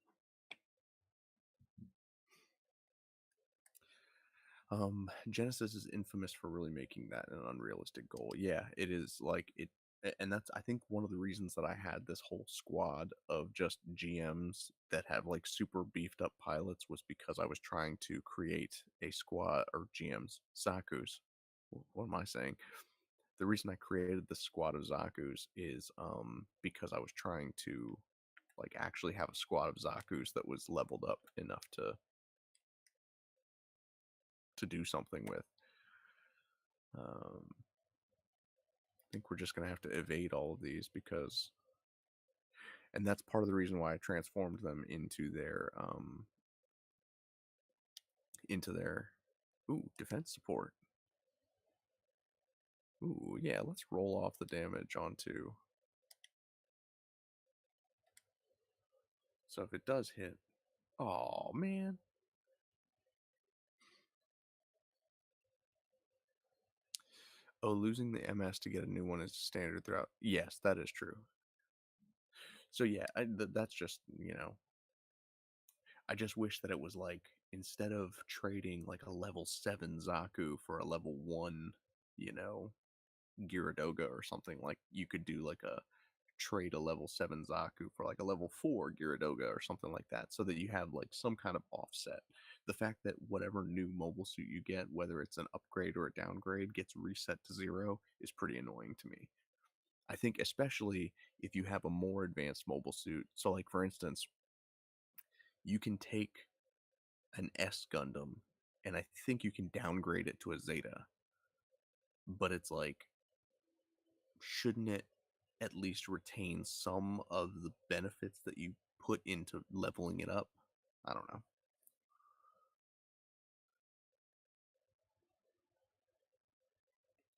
Genesis is infamous for really making that an unrealistic goal. Yeah, it is like it, and that's I think one of the reasons that I had this whole squad of just GMs that have like super beefed up pilots was because I was trying to create a squad or GMs, Zaku's. What am I saying? The reason I created the squad of Zaku's is because I was trying to like actually have a squad of Zaku's that was leveled up enough to do something with. I think we're just gonna have to evade all of these because, and that's part of the reason why I transformed them into their ooh defense support. Ooh yeah, let's roll off the damage onto. So if it does hit, oh man. Oh, losing the MS to get a new one is standard throughout. Yes, that is true. So yeah, that's just I just wish that it was like instead of trading like a level 7 Zaku for a level 1, you know, Gyaradoga or something, like you could do like a trade a level 7 Zaku for like a level 4 Gyaradoga or something like that so that you have like some kind of offset. The fact that whatever new mobile suit you get, whether it's an upgrade or a downgrade, gets reset to 0 is pretty annoying to me. I think especially if you have a more advanced mobile suit. So like for instance, you can take an S Gundam, and I think you can downgrade it to a Zeta. But it's like, shouldn't it at least retain some of the benefits that you put into leveling it up? I don't know.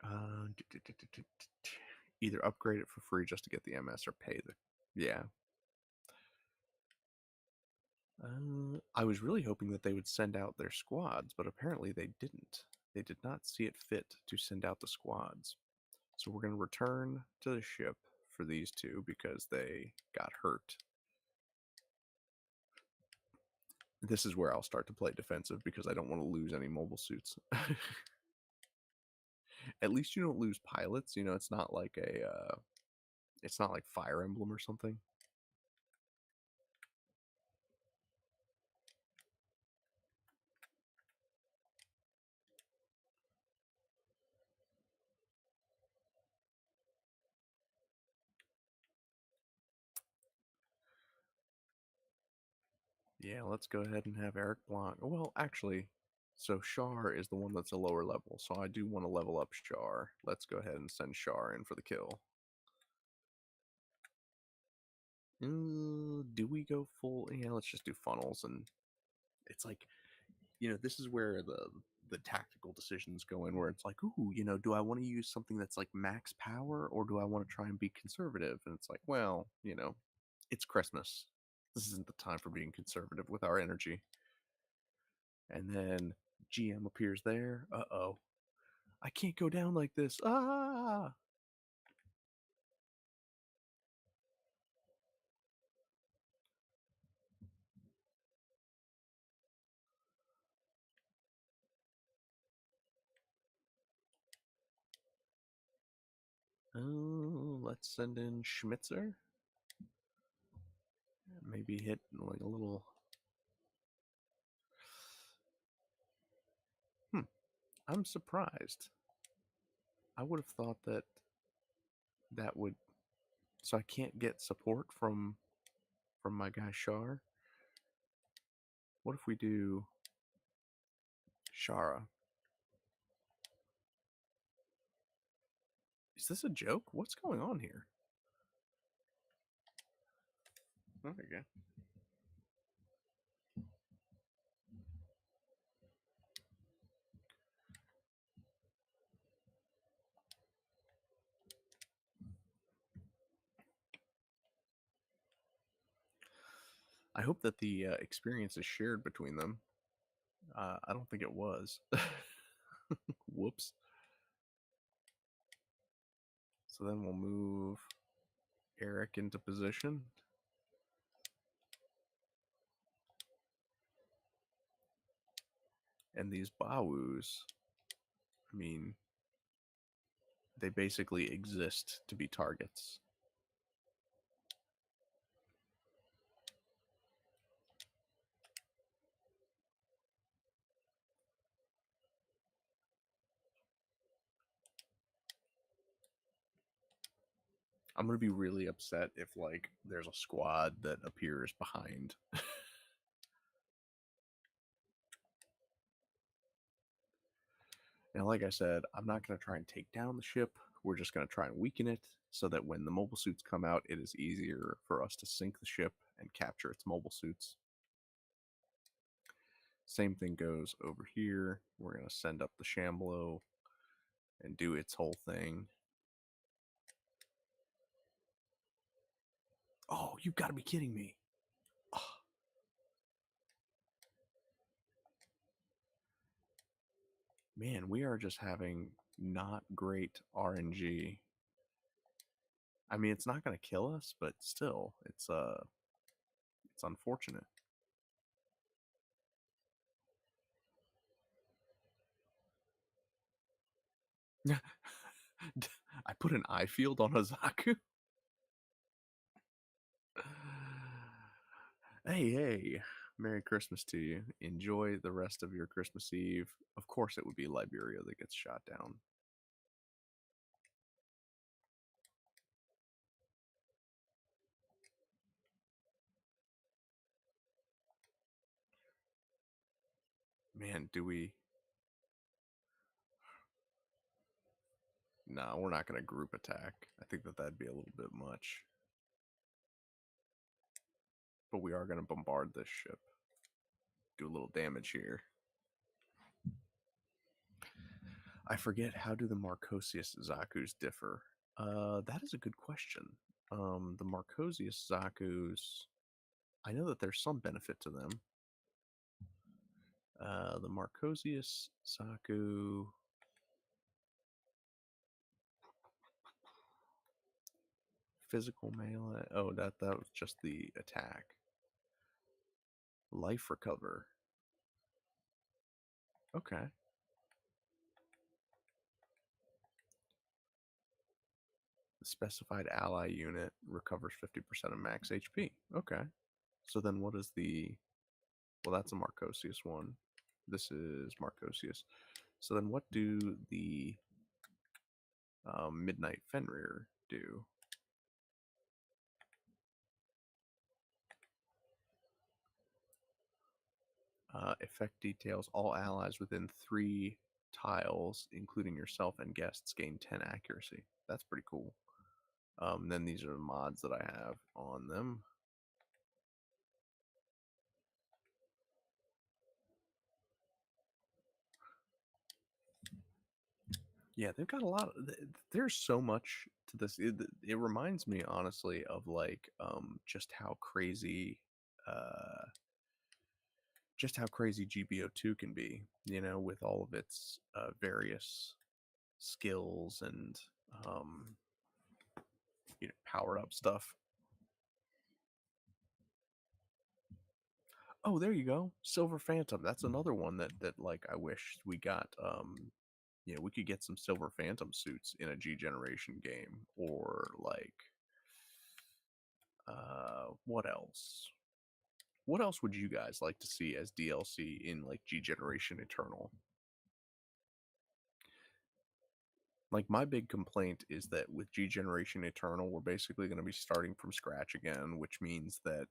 Uh, Either upgrade it for free just to get the MS or pay the. Yeah. I was really hoping that they would send out their squads, but apparently they didn't. They did not see it fit to send out the squads. So we're going to return to the ship for these two because they got hurt. This is where I'll start to play defensive because I don't want to lose any mobile suits. At least you don't lose pilots. It's not like it's not like Fire Emblem or something. Yeah, let's go ahead and have Eric Blanc. Well, actually, so Char is the one that's a lower level, so I do want to level up Char. Let's go ahead and send Char in for the kill. Do we go full? Yeah, let's just do funnels, and it's like, this is where the tactical decisions go in, where it's like, ooh, do I want to use something that's like max power, or do I want to try and be conservative? And it's like, well, it's Christmas. This isn't the time for being conservative with our energy. And then GM appears there. Uh-oh. I can't go down like this. Ah! Oh, let's send in Schmitzer. Maybe hit like a little. I'm surprised. I would have thought that would. So I can't get support from my guy Shar. What if we do Shara? Is this a joke? What's going on here? Okay. I hope that the experience is shared between them. I don't think it was. Whoops. So then we'll move Eric into position. And these Bawus, I mean, they basically exist to be targets. I'm gonna be really upset if like there's a squad that appears behind. Now, like I said, I'm not gonna try and take down the ship. We're just gonna try and weaken it so that when the mobile suits come out, it is easier for us to sink the ship and capture its mobile suits. Same thing goes over here. We're gonna send up the Shamblo and do its whole thing. Oh, you've got to be kidding me. Oh. Man, we are just having not great RNG. I mean, it's not going to kill us, but still, it's unfortunate. I put an eye field on a Zaku. Hey, Merry Christmas to you. Enjoy the rest of your Christmas Eve. Of course, it would be Liberia that gets shot down. Man, do we? No, we're not going to group attack. I think that that'd be a little bit much. But we are going to bombard this ship. Do a little damage here. I forget, how do the Marcosius Zakus differ? That is a good question. The Marcosius Zakus, I know that there's some benefit to them. The Marcosius Zaku. Physical melee. Oh, that was just the attack. Life recover. Okay. The specified ally unit recovers 50% of max HP. Okay. So then what is the... Well, that's a Marcosius one. This is Marcosius. So then what do the Midnight Fenrir do? Effect details. All allies within 3 tiles, including yourself and guests, gain 10 accuracy. That's pretty cool. Then these are the mods that I have on them. Yeah, they've got a lot of, there's so much to this. It reminds me honestly of like just how crazy GBO2 can be, you know, with all of its various skills and you know, power up stuff. Oh, there you go. Silver Phantom. That's another one that like I wish we got you know, we could get some Silver Phantom suits in a G generation game, or like what else? What else would you guys like to see as DLC in like G generation Eternal? Like my big complaint is that with G generation Eternal, we're basically going to be starting from scratch again, which means that,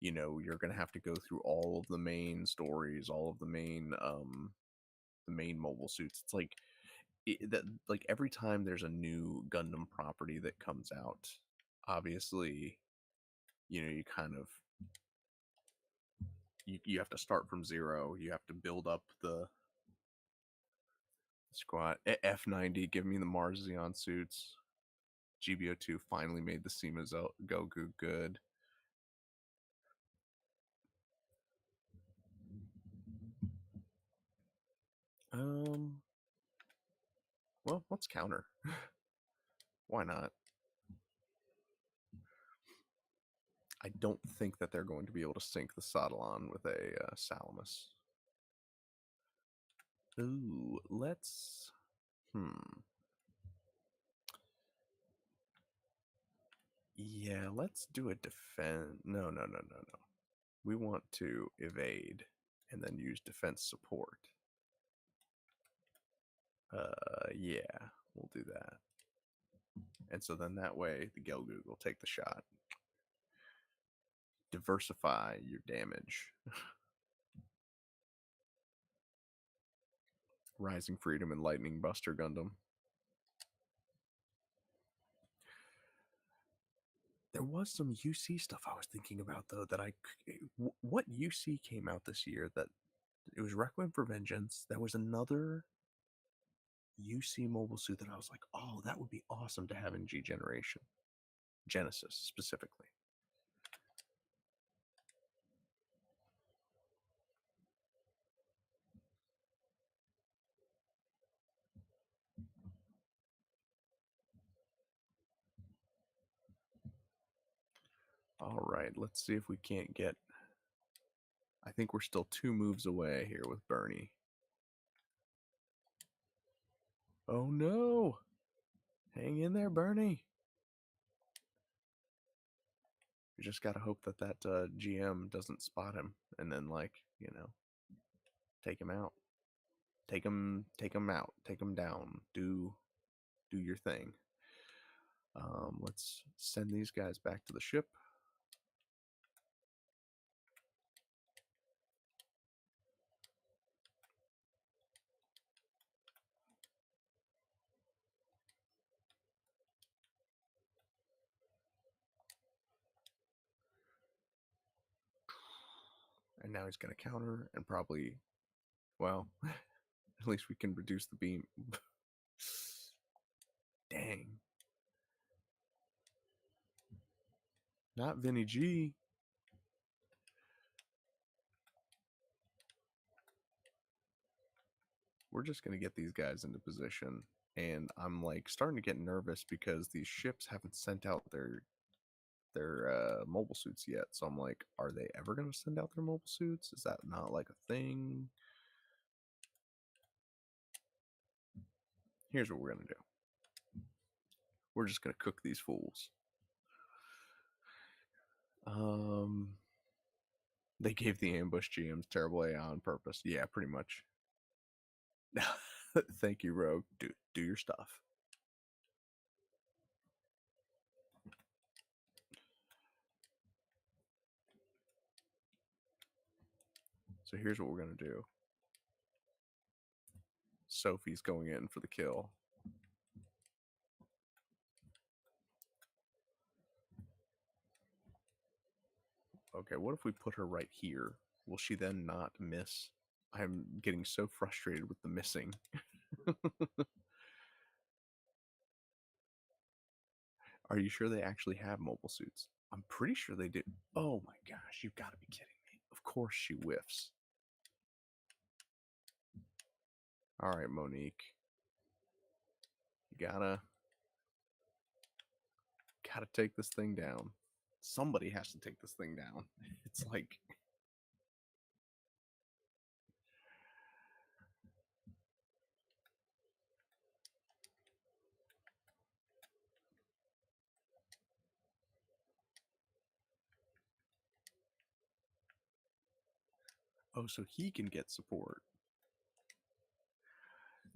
you know, you're going to have to go through all of the main stories, all of the main mobile suits. It's like that, like every time there's a new Gundam property that comes out, obviously, you know, you kind of you have to start from zero. You have to build up the squad. F90, give me the Mars Xeon suits. GBO2 finally made the SEMA Goku good. Well, let's counter. Why not? I don't think that they're going to be able to sink the Sodalon with a Salamis. Ooh, let's... Yeah, let's do a defense. No, no, no, no, no. We want to evade and then use defense support. Yeah, we'll do that. And so then that way the Gelgoog will take the shot. Diversify your damage. Rising Freedom and Lightning Buster Gundam. There was some UC stuff I was thinking about though that what UC came out this year that it was Requiem for Vengeance. There was another UC mobile suit that I was like, oh, that would be awesome to have in G Generation. Genesis specifically. All right, let's see if we can't get... I think we're still 2 moves away here with Bernie. Oh no! Hang in there, Bernie. We just gotta hope that that GM doesn't spot him and then, like, you know, take him out. Take him out. Take him down. Do your thing. Let's send these guys back to the ship. And now he's going to counter and probably, well, at least we can reduce the beam. Dang. Not Vinny G. We're just going to get these guys into position. And I'm like starting to get nervous because these ships haven't sent out their mobile suits yet. So I'm like, are they ever going to send out their mobile suits? Is that not like a thing? Here's what we're going to do. We're just going to cook these fools. They gave the ambush GMs terrible AI on purpose. Yeah, pretty much. Thank you, Rogue. Do your stuff. So here's what we're gonna do. Sophie's going in for the kill. Okay, what if we put her right here? Will she then not miss? I'm getting so frustrated with the missing. Are you sure they actually have mobile suits? I'm pretty sure they do. Oh my gosh, you've got to be kidding me. Of course she whiffs. All right, Monique. You gotta take this thing down. Somebody has to take this thing down. It's like... Oh, so he can get support.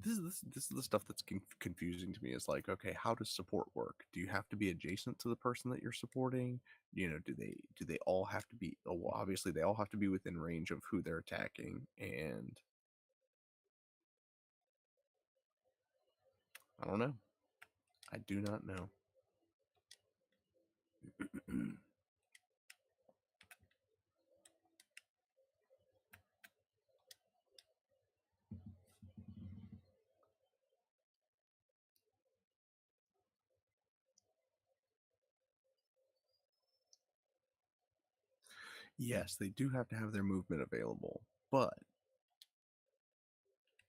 This is the stuff that's confusing to me. Is like, okay, how does support work? Do you have to be adjacent to the person that you're supporting? You know, do they all have to be? Oh, well, obviously they all have to be within range of who they're attacking, and I don't know. I do not know. Yes, they do have to have their movement available, but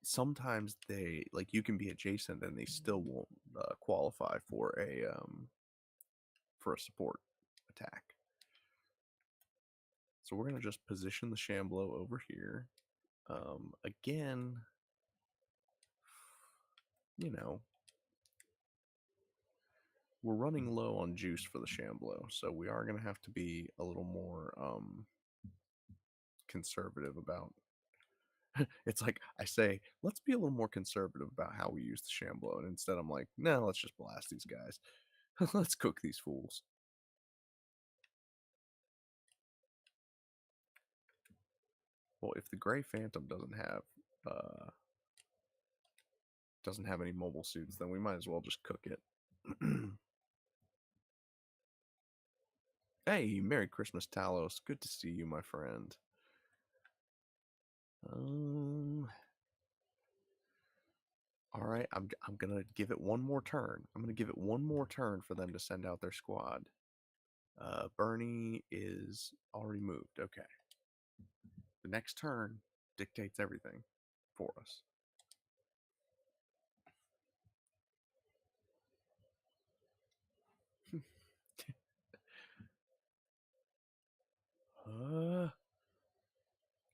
sometimes they like you can be adjacent and they still won't qualify for a support attack. So we're gonna just position the Shamblo over here. Again, you know, we're running low on juice for the Shamblo, so we are gonna have to be a little more conservative about. It's like I say, let's be a little more conservative about how we use the Shamblo, and instead I'm like, no, let's just blast these guys. Let's cook these fools. Well, if the Gray Phantom doesn't have any mobile suits, then we might as well just cook it. Hey, Merry Christmas, Talos. Good to see you, my friend. All right, I'm gonna give it one more turn. I'm gonna give it one more turn for them to send out their squad. Bernie is already moved. Okay. The next turn dictates everything for us.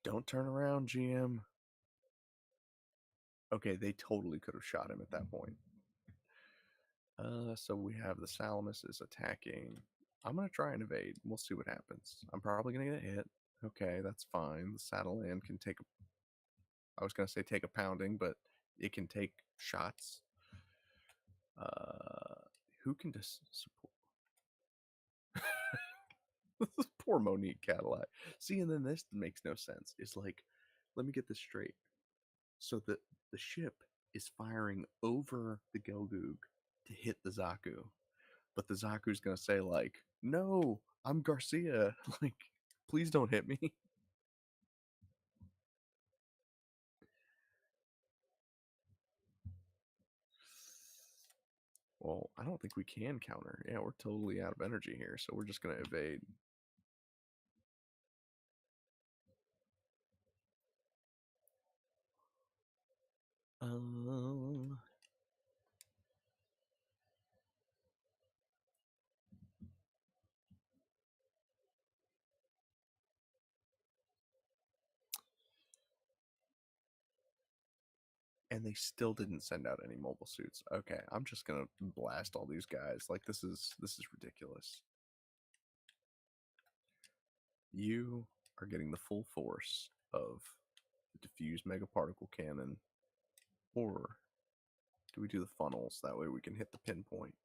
Don't turn around, GM. Okay, they totally could have shot him at that point. So we have the Salamis is attacking. I'm gonna try and evade. We'll see what happens. I'm probably gonna get hit. Okay, that's fine. The Saddle Land can take I was gonna say take a pounding, but it can take shots. Who can support? Poor Monique Cadillac. See, and then this makes no sense. It's like, let me get this straight. So the ship is firing over the Gelgoog to hit the Zaku, but the Zaku's gonna say like, "No, I'm Garcia. Like, please don't hit me." Well, I don't think we can counter. Yeah, we're totally out of energy here, so we're just gonna evade. Um, and they still didn't send out any mobile suits. Okay, I'm just gonna blast all these guys. Like this is ridiculous. You are getting the full force of the diffused megaparticle cannon, or do we do the funnels? That way we can hit the pinpoint.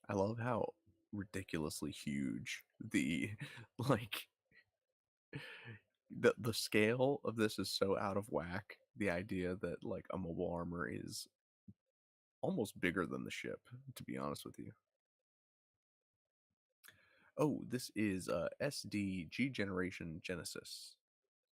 I love how ridiculously huge the like the scale of this is so out of whack. The idea that like a mobile armor is almost bigger than the ship, to be honest with you. Oh, this is SDG Generation Genesis.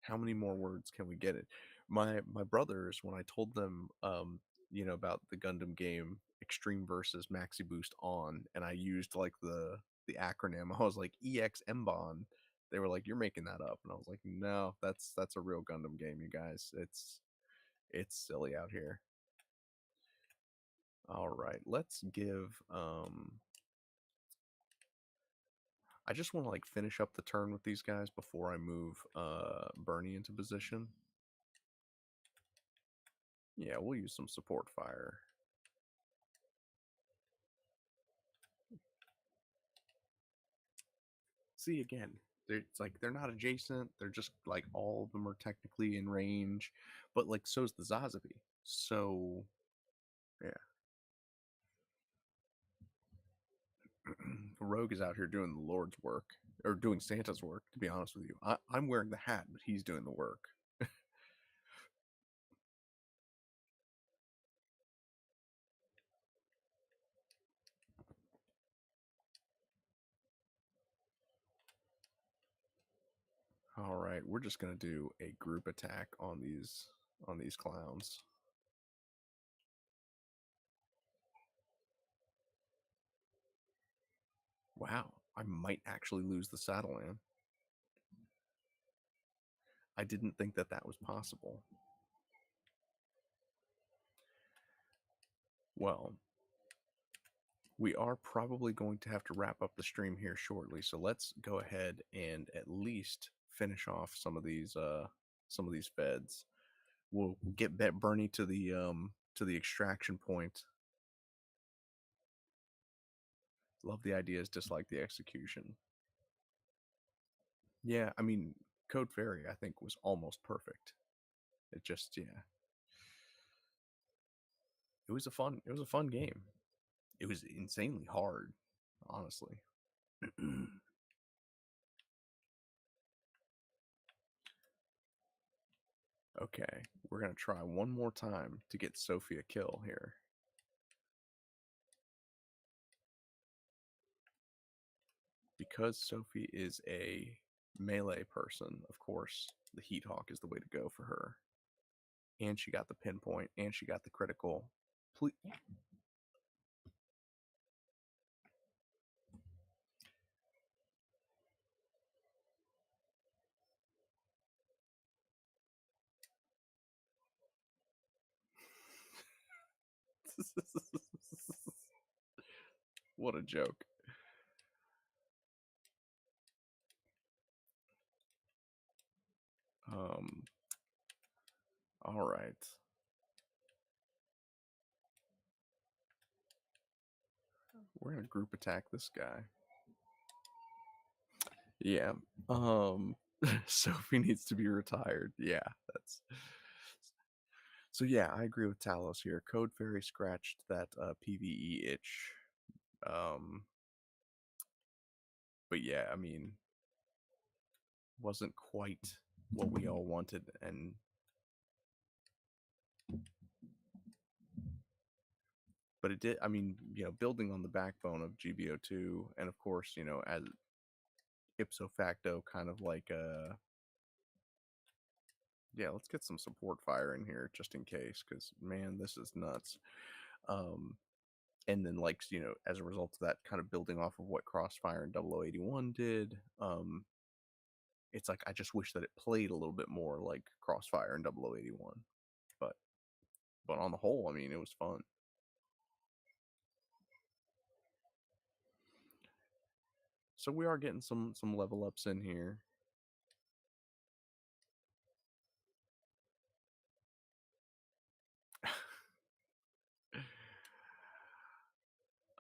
How many more words can we get it? My brothers, when I told them about the Gundam game Extreme versus Maxi Boost on, and I used like the acronym, I was like EX Mbon. They were like, "You're making that up," and I was like, "No, that's a real Gundam game, you guys. It's silly out here." All right, let's give I just want to like finish up the turn with these guys before I move Bernie into position. Yeah, we'll use some support fire. See again, it's like they're not adjacent. They're just like all of them are technically in range, but like so's the Zazabi. So yeah, Rogue is out here doing the Lord's work or doing Santa's work. To be honest with you, I'm wearing the hat, but he's doing the work. All right, we're just gonna do a group attack on these clowns. Wow, I might actually lose the saddle, man. I didn't think that that was possible. Well, we are probably going to have to wrap up the stream here shortly, so let's go ahead and at least finish off some of these feds. We'll get Bernie to the extraction point. Love the ideas, dislike the execution. Yeah, I mean, Code Fairy I think was almost perfect. It just yeah, it was a fun game. It was insanely hard, honestly. Okay, we're gonna try one more time to get Sophie a kill here. Because Sophie is a melee person, of course, the Heat Hawk is the way to go for her. And she got the pinpoint, and she got the critical. Please. What a joke. Um, all right. We're gonna group attack this guy. Yeah. Sophie needs to be retired. Yeah, that's so yeah, I agree with Talos here. Code Fairy scratched that PvE itch. Um but yeah, I mean, wasn't quite what we all wanted, and but it did. I mean, building on the backbone of GBO2, and of course, as ipso facto, kind of like yeah, let's get some support fire in here just in case, because man, this is nuts. Um, and then like as a result of that, kind of building off of what Crossfire and 0081 did, it's like I just wish that it played a little bit more like Crossfire and 0081, but on the whole, I mean, it was fun. So we are getting some level ups in here.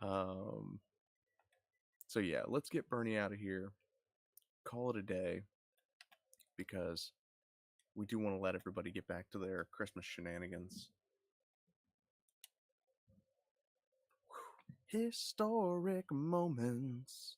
um so yeah, let's get Bernie out of here, call it a day, because we do want to let everybody get back to their Christmas shenanigans. Historic moments.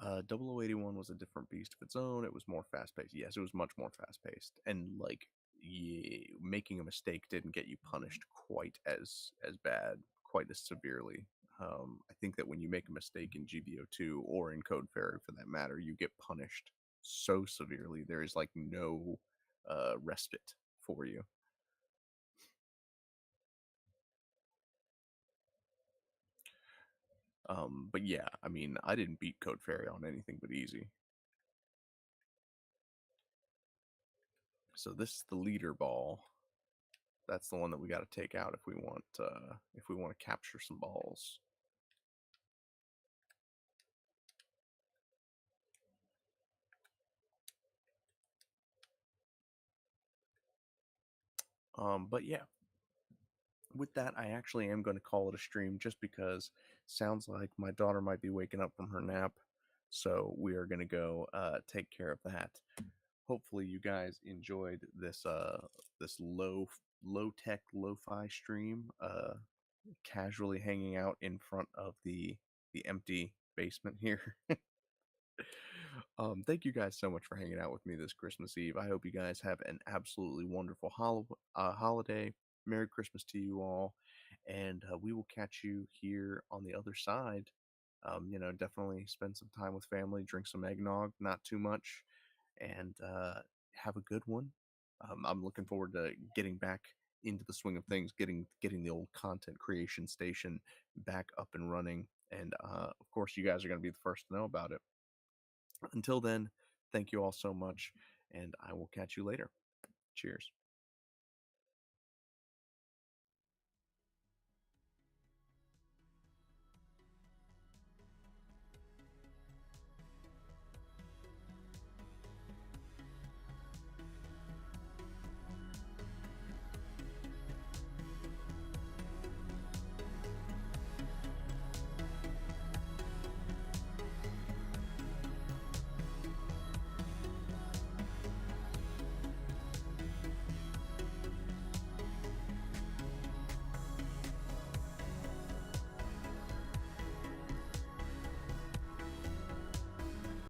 uh 0081 was a different beast of its own. It was more fast paced. Yes, it was much more fast paced, and like, yeah, making a mistake didn't get you punished quite as bad, quite as severely. I think that when you make a mistake in GBO2 or in Code Fairy for that matter, you get punished so severely. There is like no respite for you. But yeah, I mean, I didn't beat Code Fairy on anything but easy. So this is the leader ball. That's the one that we got to take out if we want to capture some balls. But yeah, with that, I actually am going to call it a stream, just because sounds like my daughter might be waking up from her nap. So we are going to go take care of that. Hopefully you guys enjoyed this low tech lo-fi stream, casually hanging out in front of the empty basement here. Thank you guys so much for hanging out with me this Christmas Eve. I hope you guys have an absolutely wonderful holiday. Merry Christmas to you all, and we will catch you here on the other side. Definitely spend some time with family, drink some eggnog, not too much, and have a good one. I'm looking forward to getting back into the swing of things, getting the old content creation station back up and running, and of course, you guys are going to be the first to know about it. Until then, thank you all so much, and I will catch you later. Cheers.